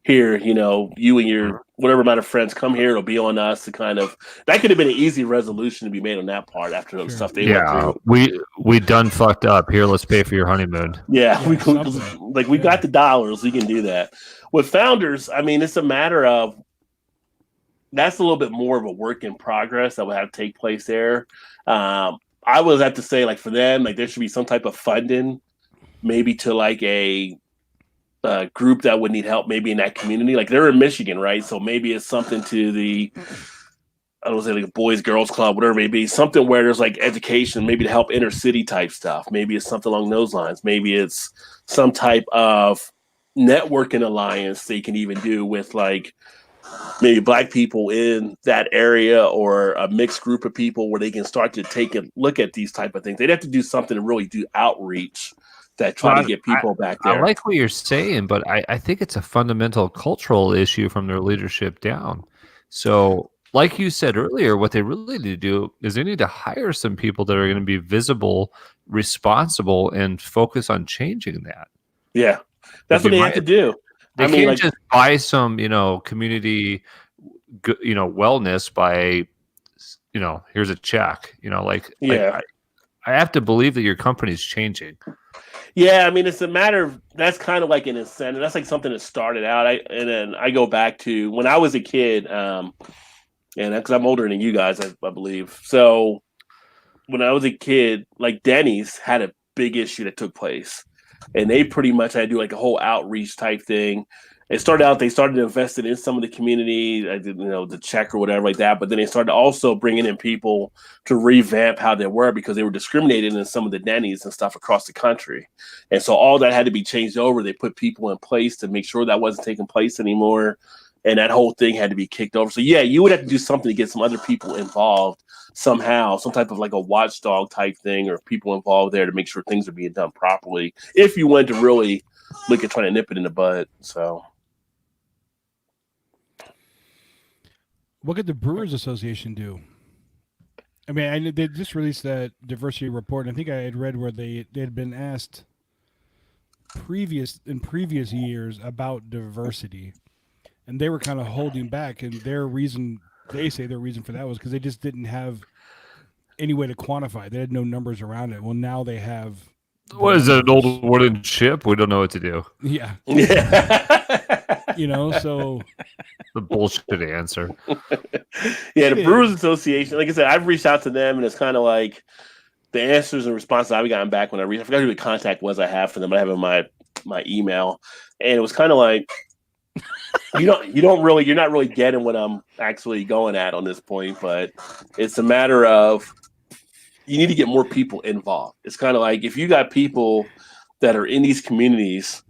here? You and your whatever amount of friends come here. It'll be on us to kind of, that could have been an easy resolution to be made on that part after the stuff they went through. We done fucked up. Here, let's pay for your honeymoon. Yeah, we got the dollars. We can do that. With Founders, I mean, it's a matter of, that's a little bit more of a work in progress that would have to take place there. I would have to say, like, for them, like, there should be some type of funding maybe to like a group that would need help maybe in that community. Like they're in Michigan, right? So maybe it's something to the, I don't know, say like a boys, girls club, whatever it may be, something where there's like education, maybe to help inner city type stuff. Maybe it's something along those lines. Maybe it's some type of networking alliance they can even do with like maybe Black people in that area or a mixed group of people where they can start to take a look at these type of things. They'd have to do something to really do outreach that try to get people back there. I like what you're saying, but I think it's a fundamental cultural issue from their leadership down. So like you said earlier, what they really need to do is they need to hire some people that are going to be visible, responsible, and focus on changing that. Yeah, that's what they have to do. They can't just buy some, community, wellness by, here's a check. I have to believe that your company's changing. Yeah, I mean, it's a matter of, that's kind of like an incentive. That's like something that started out. And then I go back to when I was a kid, and because I'm older than you guys, I believe. So when I was a kid, like Denny's had a big issue that took place. And they pretty much had to do like a whole outreach type thing. It started out, they started investing in some of the community, the check or whatever like that. But then they started also bringing in people to revamp how they were because they were discriminated in some of the Denny's and stuff across the country. And so all that had to be changed over. They put people in place to make sure that wasn't taking place anymore. And that whole thing had to be kicked over. So yeah, you would have to do something to get some other people involved somehow, some type of like a watchdog type thing or people involved there to make sure things are being done properly. If you wanted to really look at trying to nip it in the bud. So what could the Brewers Association do? I mean, they just released that diversity report, and I think I had read where they had been asked in previous years about diversity, and they were kind of holding back. And they say their reason for that was because they just didn't have any way to quantify. They had no numbers around it. Well, now they have. What is that, an old wooden ship? We don't know what to do. Yeah. So the bullshit answer. Yeah, the Brewers Association, like I said, I've reached out to them, and it's kind of like the answers and responses I've gotten back when I forgot who the contact was I have for them. I have in my email, and it was kind of like you're not really getting what I'm actually going at on this point, but it's a matter of you need to get more people involved. It's kind of like if you got people that are in these communities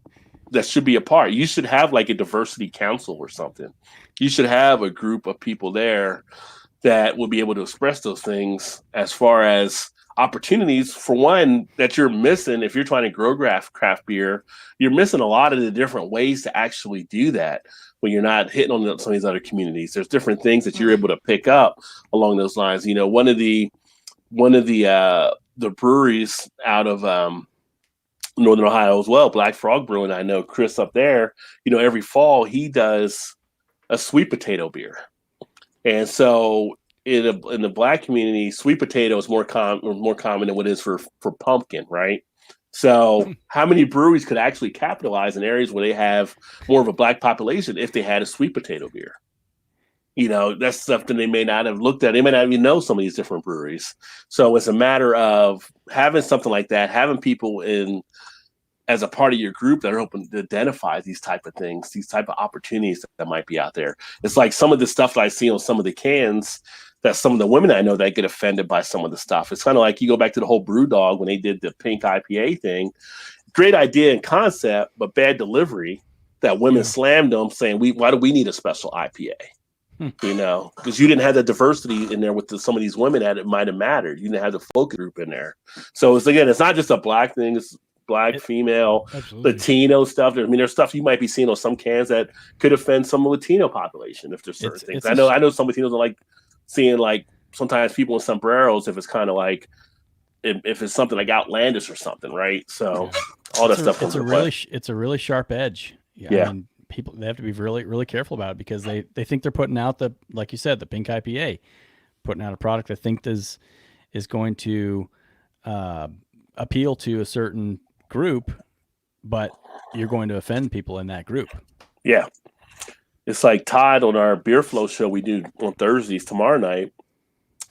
that should be a part, you should have like a diversity council or something. You should have a group of people there that will be able to express those things as far as opportunities. For one, that you're missing if you're trying to grow craft beer, you're missing a lot of the different ways to actually do that when you're not hitting on some of these other communities. There's different things that you're able to pick up along those lines. One of the breweries out of Northern Ohio as well, Black Frog Brewing. I know Chris up there, every fall he does a sweet potato beer. And so in the Black community, sweet potato is more common than what it is for pumpkin, right? So how many breweries could actually capitalize in areas where they have more of a Black population if they had a sweet potato beer? That's something they may not have looked at. They may not even know some of these different breweries. So it's a matter of having something like that, having people in as a part of your group that are open to identify these type of things, these type of opportunities that might be out there. It's like some of the stuff that I see on some of the cans that some of the women I know that get offended by some of the stuff. It's kind of like you go back to the whole Brew Dog when they did the pink IPA thing. Great idea and concept, but bad delivery that women slammed them saying, why do we need a special IPA? Because you didn't have the diversity in there with some of these women that it might have mattered. You didn't have the focus group in there. So it's not just a Black thing. It's Black, female, absolutely. Latino stuff. There's stuff you might be seeing on some cans that could offend some Latino population if there's certain things. I know some Latinos are like seeing like sometimes people in sombreros if it's kind of like if it's something like outlandish or something, right? So all that stuff. It's a really sharp edge. Yeah. I mean, people, they have to be really, really careful about it because they think they're putting out like you said, the pink IPA, putting out a product they think is going to appeal to a certain group, but you're going to offend people in that group. Yeah. It's like Todd on our Beer Flow show we do on Thursdays tomorrow night.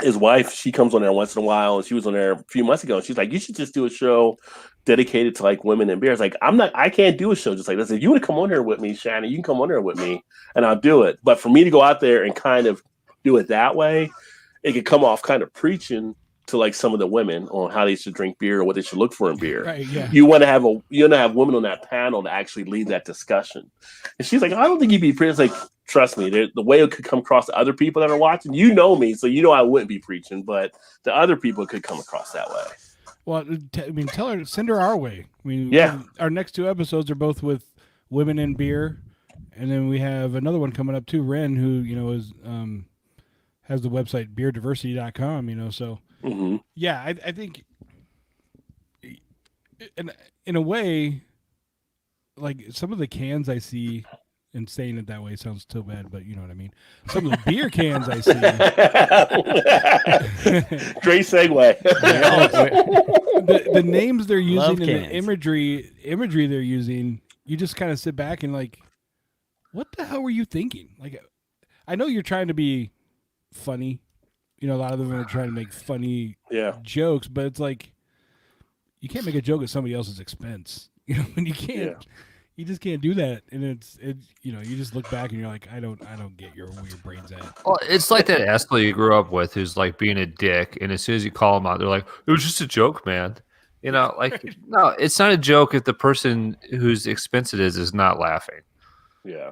his wife, she comes on there once in a while, and she was on there a few months ago. And she's like, "You should just do a show dedicated to like women and beer." It's like, I can't do a show just like this. If you want to come on here with me, Shannon, you can come on there with me, and I'll do it. But for me to go out there and kind of do it that way, it could come off kind of preaching to like some of the women on how they should drink beer or what they should look for in beer. Right, yeah. You want to have women on that panel to actually lead that discussion. And she's like, "I don't think you'd be preaching." It's like, trust me, the way it could come across to other people that are watching, you know me, so you know I wouldn't be preaching, but the other people could come across that way. Well, I mean, tell her, send her our way. I mean, Yeah. our next 2 episodes are both with women in beer, and then we have another one coming up too. Ren, who is has the website beerdiversity.com. So yeah, I think, in a way, like some of the cans I see. And saying it that way sounds so bad, but you know what I mean. Some of the beer cans I see. Great segue. the names they're using Love and cans. the imagery they're using, you just kind of sit back and like, what the hell were you thinking? Like, I know you're trying to be funny. A lot of them are trying to make funny jokes, but it's like you can't make a joke at somebody else's expense. When you can't. Yeah. You just can't do that, and it's you just look back and you're like, I don't get where your brain's at. Well, it's like that asshole you grew up with who's like being a dick, and as soon as you call them out, they're like, "It was just a joke, man." Like no, it's not a joke if the person whose expense it is not laughing. Yeah.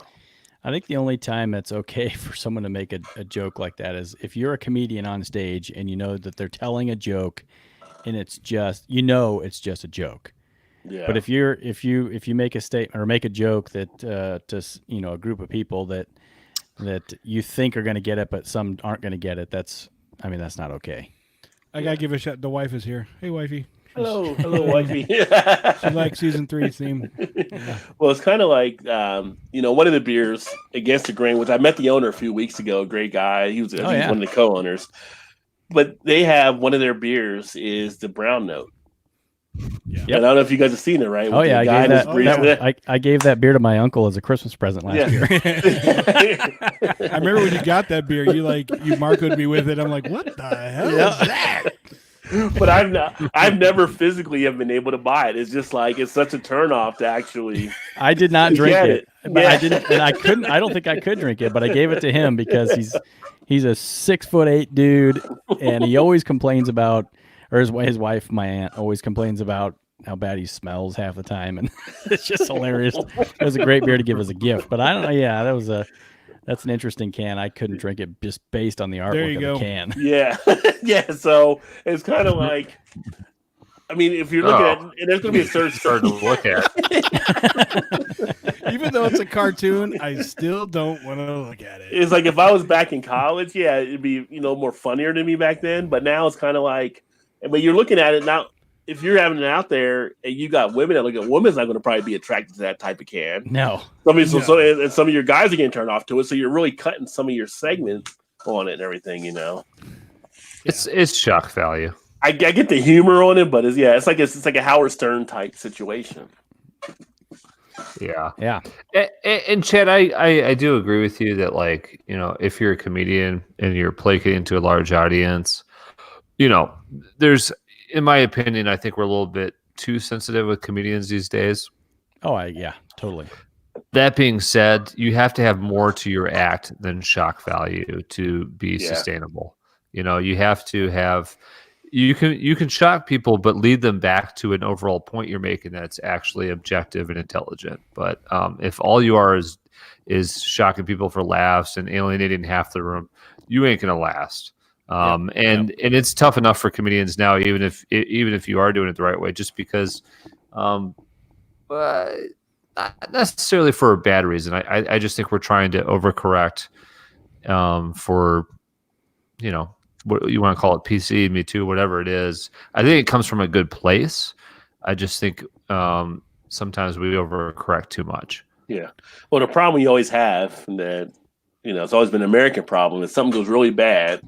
I think the only time it's okay for someone to make a joke like that is if you're a comedian on stage and you know that they're telling a joke, and it's just it's just a joke. Yeah. But if you make a statement or make a joke that to a group of people that you think are going to get it, but some aren't going to get it, that's not okay. I gotta give a shout. The wife is here. Hey, wifey. Hello, wifey. She likes season 3 theme. Yeah. Well, it's kind of like one of the beers Against the Grain, which I met the owner a few weeks ago. A great guy. He was one of the co-owners. But they have one of their beers is the brown note. Yeah. And I don't know if you guys have seen it, right? Oh yeah, I gave that beer to my uncle as a Christmas present last year. I remember when you got that beer, you marcoed me with it. I'm like, what the hell is that? But I've never physically have been able to buy it. It's just like it's such a turnoff to actually. I did not drink it, but Yeah. I didn't, and I couldn't. I don't think I could drink it, but I gave it to him because he's a 6'8" dude, and he always complains about. Or his wife, my aunt, always complains about how bad he smells half the time, and it's just hilarious. It was a great beer to give as a gift, but I don't know. Yeah, that's an interesting can. I couldn't drink it just based on the artwork of the can. Yeah, yeah. So it's kind of like, if you're looking at, and there's going to be a search Hard to look at. Even though it's a cartoon, I still don't want to look at it. It's like if I was back in college, yeah, it'd be more funnier to me back then. But now it's kind of like. But you're looking at it now. If you're having it out there and you got women that look at women's not going to probably be attracted to that type of can. No. And some of your guys are getting turned off to it. So you're really cutting some of your segments on it and everything. It's shock value. I get the humor on it, but it's like a Howard Stern type situation. Yeah. Yeah. And Chad, I do agree with you that if you're a comedian and you're placating to a large audience. There's, in my opinion, I think we're a little bit too sensitive with comedians these days. Oh, totally. That being said, you have to have more to your act than shock value to be sustainable. You have to have, you can shock people, but lead them back to an overall point you're making that's actually objective and intelligent. But if all you are is shocking people for laughs and alienating half the room, you ain't gonna last. And it's tough enough for comedians now, even if you are doing it the right way, just because, not necessarily for a bad reason. I just think we're trying to overcorrect, for, what you want to call it, PC, Me Too, whatever it is. I think it comes from a good place. I just think, sometimes we overcorrect too much. Yeah. Well, the problem you always have that, it's always been an American problem. If something goes really bad,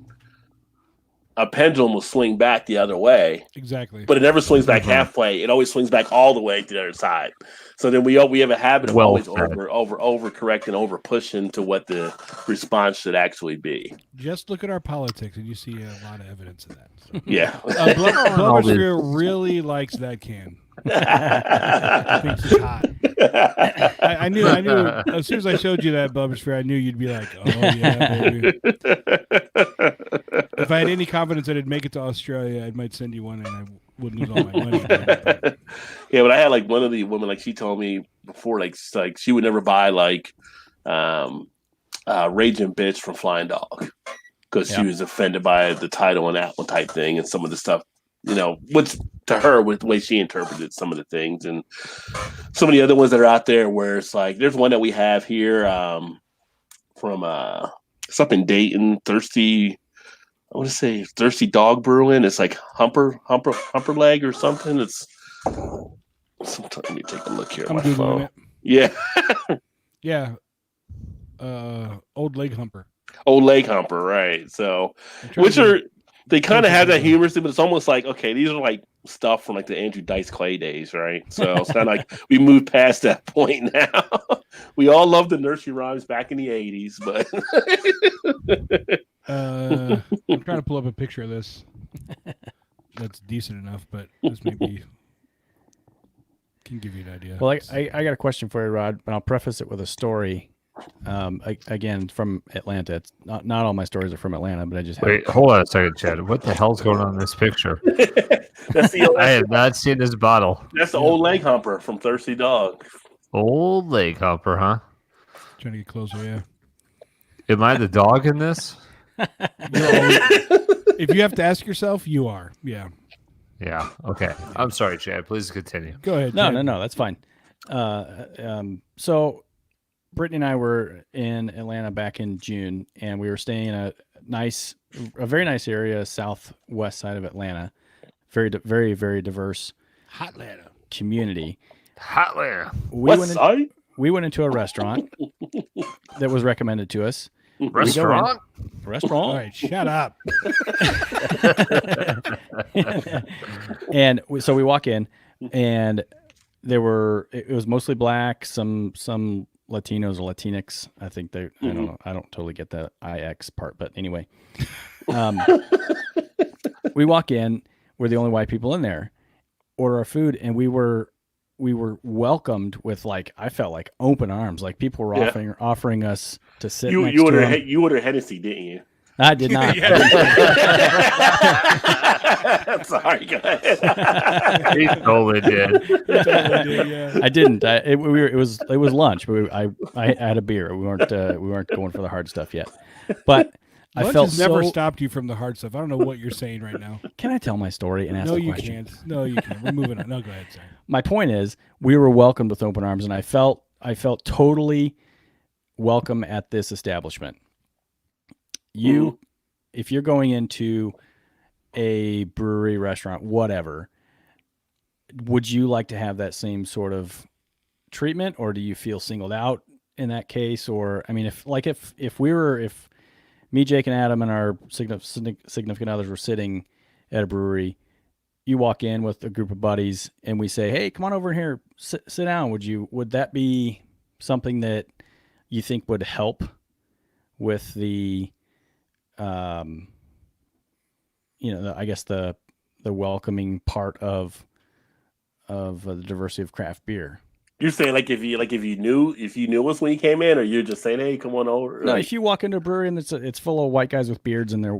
a pendulum will swing back the other way, Exactly. but it never swings back halfway. It always swings back all the way to the other side. So then we have a habit of always over correcting, over pushing to what the response should actually be. Just look at our politics, and you see a lot of evidence of that. So. Yeah. Blubbersphere really likes that can. Thinks it's hot. I knew. As soon as I showed you that Blubbersphere, I knew you'd be like, "Oh yeah, baby." If I had any confidence that it'd make it to Australia, I might send you one, and I wouldn't lose all my money. Yeah, but I had like one of the women, like she told me before, like she would never buy like Raging Bitch from Flying Dog because she was offended by the title and that one type thing and some of the stuff, which to her, with the way she interpreted some of the things, and some of the other ones that are out there where it's like, there's one that we have here from it's up in Dayton, Thirsty Dog Brewing. It's like Humper Leg or something. It's sometime. Let me take a look here on my phone. It. Yeah. Yeah. Old Leg Humper, right? So, they kind of have that humor, but it's almost like, okay, these are like stuff from like the Andrew Dice Clay days, right? So it's kind of like we moved past that point now. We all loved the nursery rhymes back in the 80s, but I'm trying to pull up a picture of this that's decent enough, but this maybe can give you an idea. Well, I got a question for you, Rod, but I'll preface it with a story. Again, from Atlanta. It's not all my stories are from Atlanta, but I just wait. Hold on a second, Chad. What the hell's going on in this picture? I have not seen this bottle. That's the Old Leg Humper from Thirsty Dog. Old Leg Humper, huh? Trying to get closer, yeah. Am I the dog in this? If you have to ask yourself, you are. Yeah. Yeah. Okay. I'm sorry, Chad. Please continue. Go ahead. No, Chad. No. That's fine. So Brittany and I were in Atlanta back in June, and we were staying in a very nice area, southwest side of Atlanta. Very, very, very diverse Hotlanta community. Hotlanta. We went into a restaurant that was recommended to us. Restaurant? Restaurant. All right, shut up. And so we walk in, and it was mostly black, some Latinos or Latinx. I think I don't know. I don't totally get the IX part, but anyway, we walk in. We're the only white people in there. Order our food, and we were welcomed with, like, I felt like open arms. Like people were offering us to sit. You ordered Hennessy, didn't you? I did not. Sorry, go ahead. He totally did. Yeah. I didn't. It was lunch, but I had a beer. We weren't going for the hard stuff yet. But Lunch I felt has never stopped you from the hard stuff. I don't know what you're saying right now. Can I tell my story and ask the question? Can't. No, you can't. We're moving on. No, go ahead, sorry. My point is, we were welcomed with open arms, and I felt totally welcome at this establishment. If you're going into a brewery, restaurant, whatever, would you like to have that same sort of treatment, or do you feel singled out in that case? Or, I mean, if me, Jake, and Adam and our significant others were sitting at a brewery, you walk in with a group of buddies and we say, "Hey, come on over here, sit down." Would that be something that you think would help with the, I guess the welcoming part of the diversity of craft beer? You're saying like if you knew us when you came in, or you're just saying, "Hey, come on over." No, if you walk into a brewery and it's full of white guys with beards and they're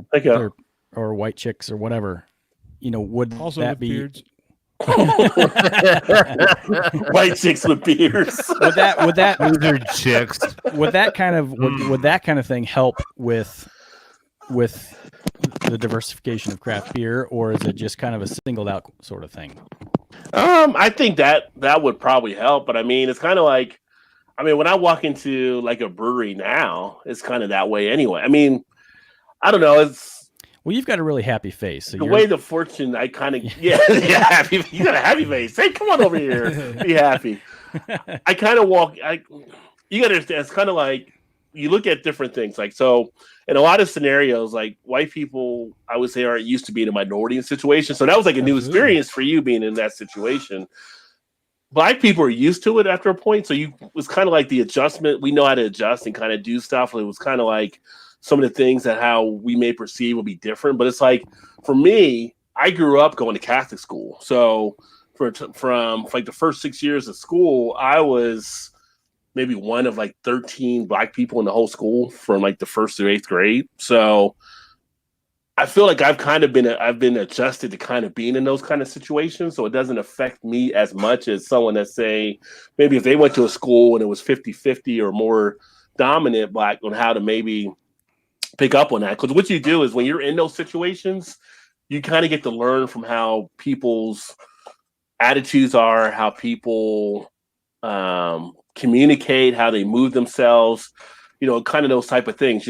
or white chicks or whatever, would Also that with be beards. White chicks with beards? would that Those are chicks. would that kind of thing help with the diversification of craft beer, or is it just kind of a singled out sort of thing? I think that would probably help, but I mean, it's kind of like, when I walk into like a brewery now, it's kind of that way anyway. I mean, I don't know. Well, you've got a really happy face. So the way the fortune, I kind of, happy. You got a happy face. Hey, come on over here. Be happy. I kind of walk, you got to understand, it's kind of like, you look at different things. Like, so in a lot of scenarios, like white people, I would say, aren't used to being a minority in situations. So that was like a new experience for you being in that situation. Black people are used to it after a point. So you was kind of like the adjustment. We know how to adjust and kind of do stuff. It was kind of like some of the things that how we may perceive will be different. But it's like, for me, I grew up going to Catholic school. So from like the first 6 years of school, I was maybe one of like 13 Black people in the whole school from like the first through 8th grade. So I feel like I've been adjusted to kind of being in those kind of situations. So it doesn't affect me as much as someone that, say, maybe if they went to a school and it was 50-50 or more dominant Black, on how to maybe pick up on that. Because what you do is when you're in those situations, you kind of get to learn from how people's attitudes are, how people communicate, how they move themselves, kind of those type of things.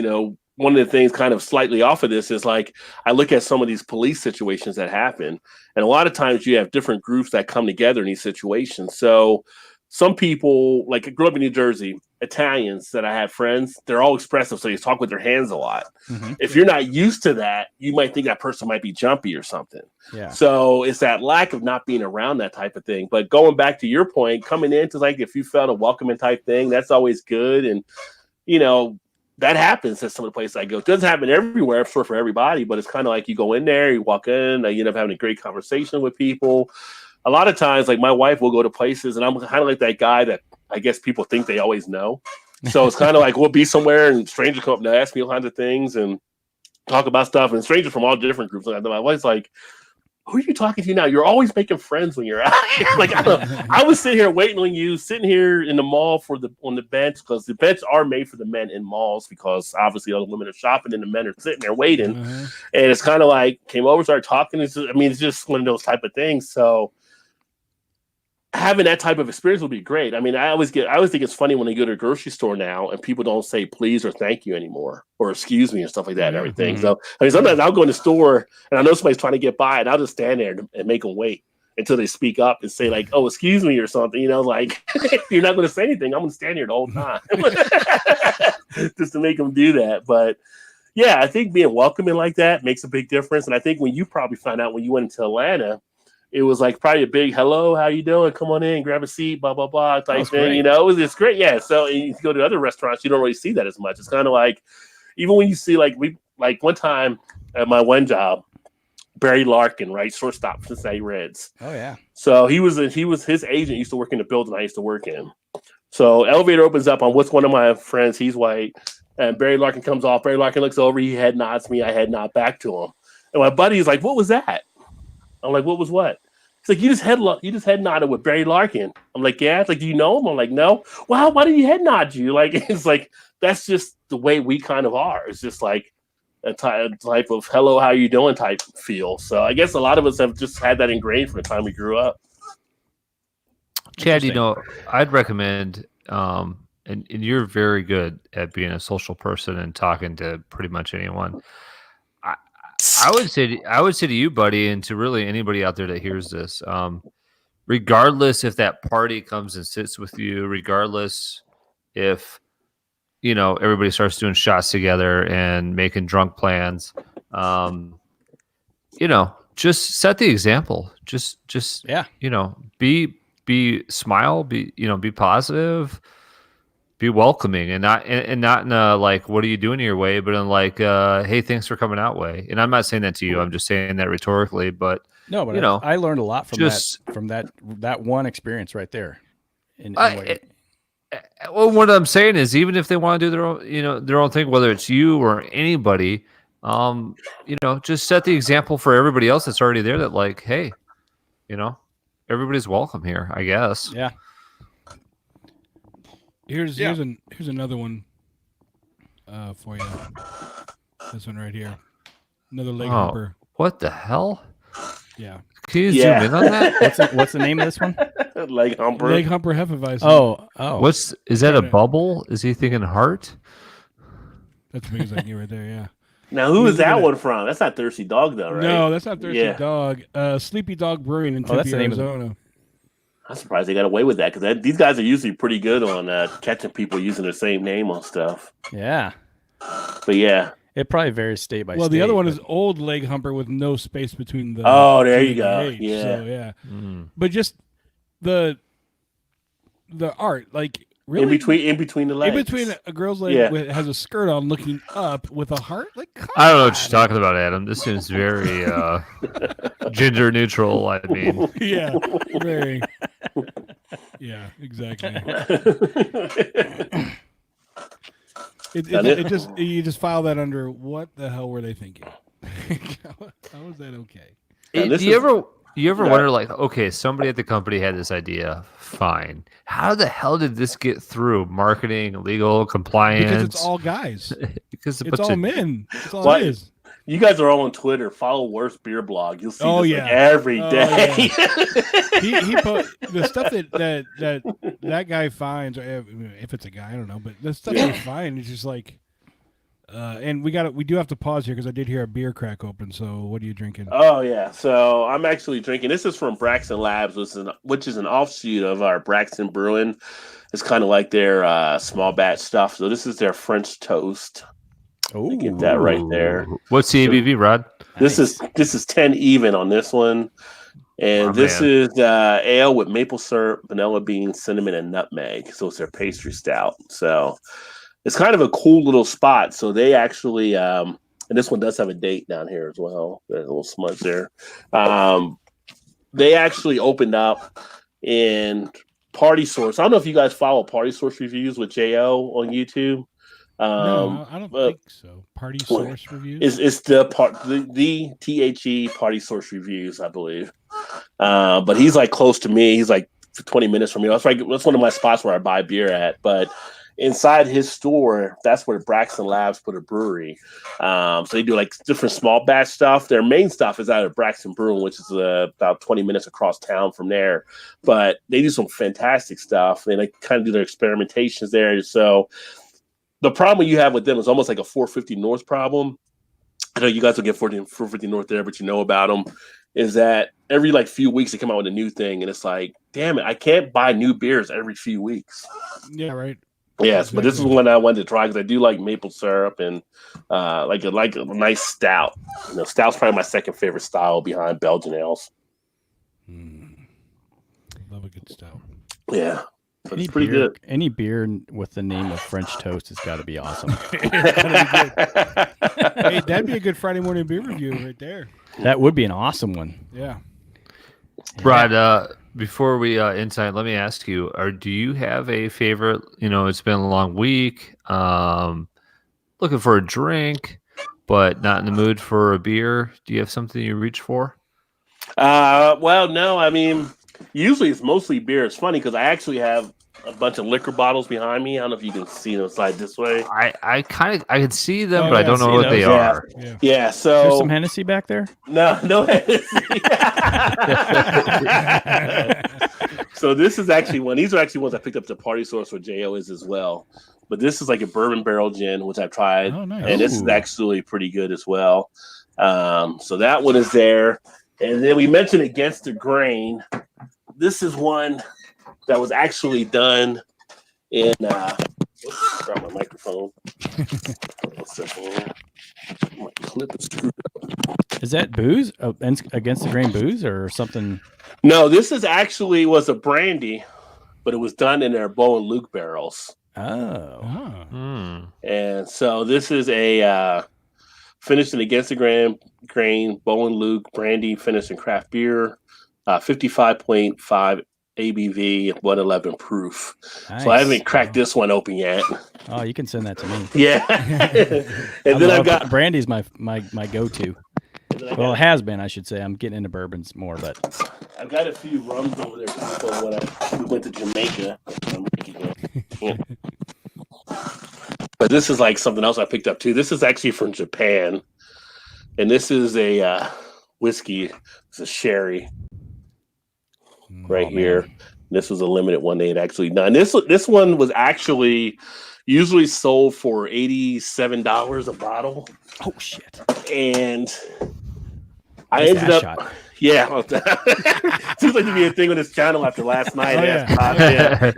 One of the things kind of slightly off of this is like, I look at some of these police situations that happen, and a lot of times you have different groups that come together in these situations. So some people, like I grew up in New Jersey, Italians that I have friends, they're all expressive. So you talk with their hands a lot. Mm-hmm. If you're not used to that, you might think that person might be jumpy or something. Yeah. So it's that lack of not being around that type of thing. But going back to your point, coming into like, if you felt a welcoming type thing, that's always good. And, that happens at some of the places I go. It doesn't happen everywhere, for everybody, but it's kind of like you go in there, you walk in, you end up having a great conversation with people. A lot of times, like my wife will go to places, and I'm kind of like that guy that I guess people think they always know. So it's kind of like we'll be somewhere and strangers come up and ask me all kinds of things and talk about stuff, and strangers from all different groups. And my wife's like, who are you talking to now? You're always making friends when you're out here. Like I was sitting here waiting on you, sitting here in the mall on the bench, because the bench are made for the men in malls, because obviously all the women are shopping and the men are sitting there waiting. Mm-hmm. And it's kind of like came over, started talking. It's just one of those type of things. So having that type of experience would be great. I always think it's funny when they go to a grocery store now and people don't say please or thank you anymore, or excuse me and stuff like that and everything. Mm-hmm. So sometimes I'll go in the store and I know somebody's trying to get by, and I'll just stand there and make them wait until they speak up and say like, oh, excuse me or something, like you're not going to say anything. I'm going to stand here the whole time just to make them do that. But yeah, I think being welcoming like that makes a big difference. And I think when you probably found out when you went into Atlanta, it was like probably a big hello, how you doing? Come on in, grab a seat, blah, blah, blah type thing. Great. It's great. Yeah. So and you go to other restaurants, you don't really see that as much. It's kind of like, even when you see like one time at my one job, Barry Larkin, right? Shortstop, Cincinnati Reds. Oh yeah. So his agent used to work in the building I used to work in. So elevator opens up. I'm with one of my friends. He's white. And Barry Larkin comes off. Barry Larkin looks over. He head nods me. I head nod back to him. And my buddy's like, what was that? I'm like, what was what? He's like, you just head nodded with Barry Larkin. I'm like, yeah. It's like, do you know him? I'm like, no. Well, why did he head nod you? Like, it's like, that's just the way we kind of are. It's just like a type of hello, how you doing type feel. So I guess a lot of us have just had that ingrained from the time we grew up. Chad, I'd recommend, and you're very good at being a social person and talking to pretty much anyone. I would say to you, buddy, and to really anybody out there that hears this, regardless if that party comes and sits with you, regardless if everybody starts doing shots together and making drunk plans, just set the example. Just be smile, be positive. Be welcoming and not in a like, what are you doing your way, but in like, hey, thanks for coming out way. And I'm not saying that to you. I'm just saying that rhetorically. But no, but I learned a lot from that one experience right there. Well, what I'm saying is, even if they want to do their own thing, whether it's you or anybody, just set the example for everybody else that's already there. That like, hey, everybody's welcome here, I guess. Yeah. Here's another one for you. This one right here. Another leg humper. What the hell? Yeah. Can you zoom in on that? What's the name of this one? Leg humper. Leg humper Hefeweizen. Oh. Is that a bubble? Is he thinking heart? That's me like you right there, yeah. Now, who is that one from? That's not Thirsty Dog, though, right? No, that's not Thirsty Dog. Sleepy Dog Brewing in Tempe, Arizona. I'm surprised they got away with that because these guys are usually pretty good on catching people using their same name on stuff. Yeah. But yeah. It probably varies state by state. Well, the other one is Old Leg Humper with no space between the. Oh, there you G and the go. H. Yeah. So, yeah. But just the art, like really in between the legs. in between a girl's leg has a skirt on, looking up with a heart. Like, come I don't know what on. you're talking about, Adam. This seems very gender neutral. I mean, Yeah, very. Yeah, exactly. It just you just file that under what the hell were they thinking? How is that okay? do you ever wonder, like, okay, somebody at the company had this idea, fine. How the hell did this get through marketing, legal, compliance? Because it's all guys. Because It's all men. That's all it is. You guys are all on Twitter. Follow Worst Beer Blog. You'll see this like every day. Yeah. he the stuff that guy finds, or if it's a guy, I don't know, but the stuff they find is just like. And we do have to pause here because I did hear a beer crack open. So what are you drinking? Oh yeah, so I'm actually drinking. This is from Braxton Labs, which is an offshoot of our Braxton Brewing. It's kind of like their small batch stuff. So this is their French toast. Oh, Get that right there. What's the ABV, Rod? This is 10 even on this one, and this is ale with maple syrup, vanilla beans, cinnamon, and nutmeg. So it's their pastry stout. So it's kind of a cool little spot. So they actually, and this one does have a date down here as well. There's a little smudge there. They actually opened up in Party Source. I don't know if you guys follow Party Source Reviews with Jo on YouTube. No, I don't think so. Party Source Reviews? It's the THE Party Source Reviews, I believe. But he's like close to me. He's like 20 minutes from me. That's one of my spots where I buy beer at. But inside his store, that's where Braxton Labs put a brewery. So they do like different small batch stuff. Their main stuff is out of Braxton Brewing, which is about 20 minutes across town from there. But they do some fantastic stuff, and they kind of do their experimentations there. So the problem you have with them is almost like a 450 North problem. I know you guys will get 450 North there, but you know about them. Is that every like few weeks they come out with a new thing, and it's like, damn it, I can't buy new beers every few weeks. Yeah, right. Yes, but this is one I wanted to try because I do like maple syrup and like a nice stout. You know, stout's probably my second favorite style behind Belgian ales. Love a good stout. Yeah, but it's pretty good. Any beer with the name of French toast has got to be awesome. Hey, that'd be a good Friday morning beer review right there. That would be an awesome one. Yeah. Rod, before we insight, let me ask you: do you have a favorite? You know, it's been a long week. Looking for a drink, but not in the mood for a beer. Do you have something you reach for? Well, no. I mean, usually it's mostly beer. It's funny because I actually have a bunch of liquor bottles behind me. I don't know if you can see them slide this way. I can see them, but yeah, I don't know what they are. Yeah. So There's some Hennessy back there. No Hennessy. So this is actually one. These are actually ones I picked up at the Party Source where Jo is as well. But this is like a bourbon barrel gin, which I've tried, and this is actually pretty good as well. So that one is there, and then we mentioned Against the Grain. This is one that was actually done in. Grab my microphone. My clip is screwed up. Is that booze? Against the Grain booze or something? No, this is actually was a brandy, but it was done in their Bo and Luke barrels. Oh. And so this is a finished in Against the Grain Bo and Luke brandy finished in craft beer, 55.5 ABV, 111 proof. Nice. So I haven't cracked this one open yet. Oh, you can send that to me. Yeah. And then I've got brandy's my go-to. Well, it has been, I should say. I'm getting into bourbons more, but I've got a few rums over there when we went to Jamaica. But this is like something else I picked up too. This is actually from Japan, and this is a whiskey. It's a sherry here. This was a limited one they had actually done. This one was actually usually sold for $87 a bottle. Oh shit! And I ended up, Yeah, seems like to be a thing on this channel after last night. Oh, yeah.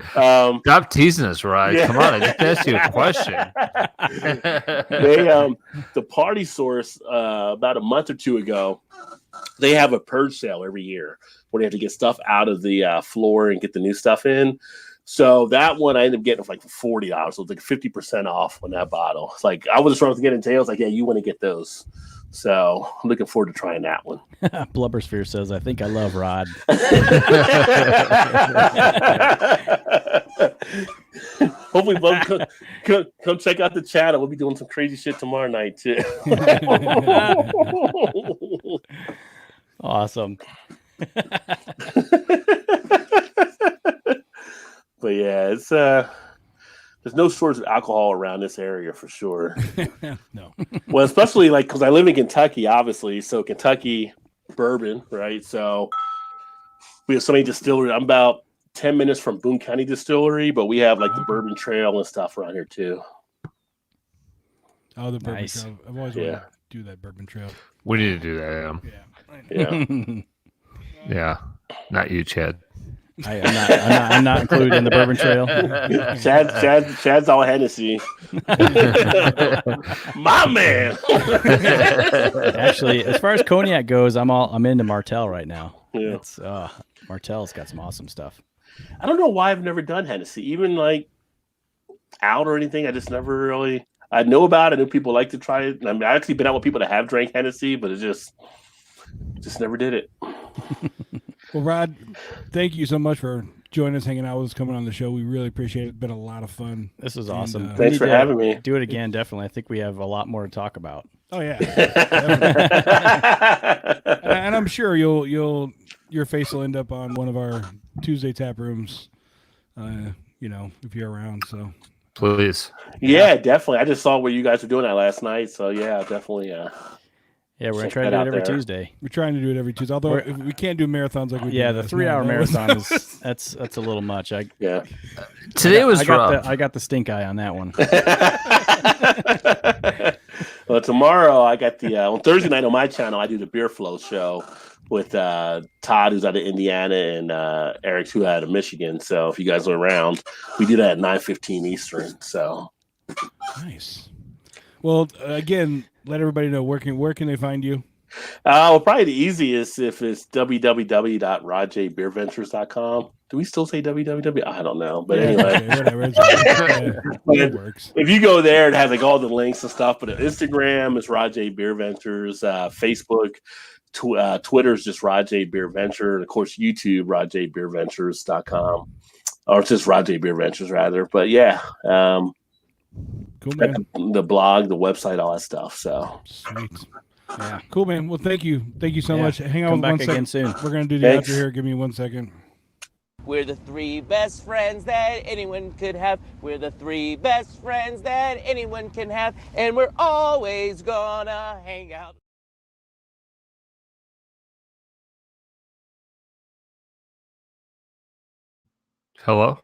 Stop teasing us, Rod. Yeah. Come on, I just asked you a question. They the Party Source about a month or two ago, they have a purge sale every year where they have to get stuff out of the floor and get the new stuff in. So that one I ended up getting for like $40. So it was like 50% off on that bottle. It's like I was just trying to get in tails. Like, yeah, you want to get those. So I'm looking forward to trying that one. Blubbersphere says, I think I love Rod. Hopefully, Bub, come check out the channel. We'll be doing some crazy shit tomorrow night, too. Awesome. But yeah, it's there's no shortage of alcohol around this area for sure. No. Well, especially like because I live in Kentucky, obviously. So Kentucky bourbon, right? So we have so many distilleries. I'm about 10 minutes from Boone County Distillery, but we have like the Bourbon Trail and stuff around here too. Oh, the bourbon Nice. trail. I've always wanted to do that bourbon trail. We need to do that, Adam. Yeah. Yeah. Yeah, not you, Chad. I'm not included in the bourbon trail. Chad's all Hennessy. My man. Actually, as far as cognac goes, I'm into Martell right now. Yeah. It's Martell's got some awesome stuff. I don't know why I've never done Hennessy, even like out or anything. I just never really. I know about it. I know people like to try it. And I've actually been out with people that have drank Hennessy, but it just never did it. Well, Rod, thank you so much for joining us, hanging out with us, coming on the show. We really appreciate it. It's been a lot of fun. This is awesome. We Thanks need for to having me. Do it again, definitely. I think we have a lot more to talk about. Oh yeah, and I'm sure your face will end up on one of our Tuesday tap rooms. If you're around. So Please. Yeah, definitely. I just saw what you guys were doing that last night, so yeah, definitely. Yeah, we're gonna check try to that do it out every there. Tuesday. we're trying to do it every Tuesday. Although if we can't do marathons like we Yeah, did the last 3-hour night, marathon is that's a little much. Yeah. Today was rough. I got the stink eye on that one. Well, tomorrow I got the on Thursday night on my channel I do the Beer Flow show with Todd, who's out of Indiana, and Eric, who's out of Michigan. So if you guys are around, we do that at 9:15 Eastern. So Nice. Well, again, let everybody know where can they find you. well, probably the easiest if it's www.rodjbeerventures.com. Do we still say www? I don't know, but anyway. Whatever. It works. If you go there, it has like all the links and stuff. But Instagram is Rod J BeerVentures, Facebook, Twitter is just Rod J BeerVenture, and of course YouTube rodjbeerventures.com, or it's just Rod J BeerVentures rather. But yeah, Cool, man. the blog, the website, all that stuff. So Sweet. Yeah. Cool, man. Well, thank you so Yeah. much. Hang on Come one back second. again soon. We're gonna do the Thanks. outro here. Give me 1 second. We're the three best friends that anyone could have. We're the three best friends that anyone can have. And we're always gonna hang out. Hello?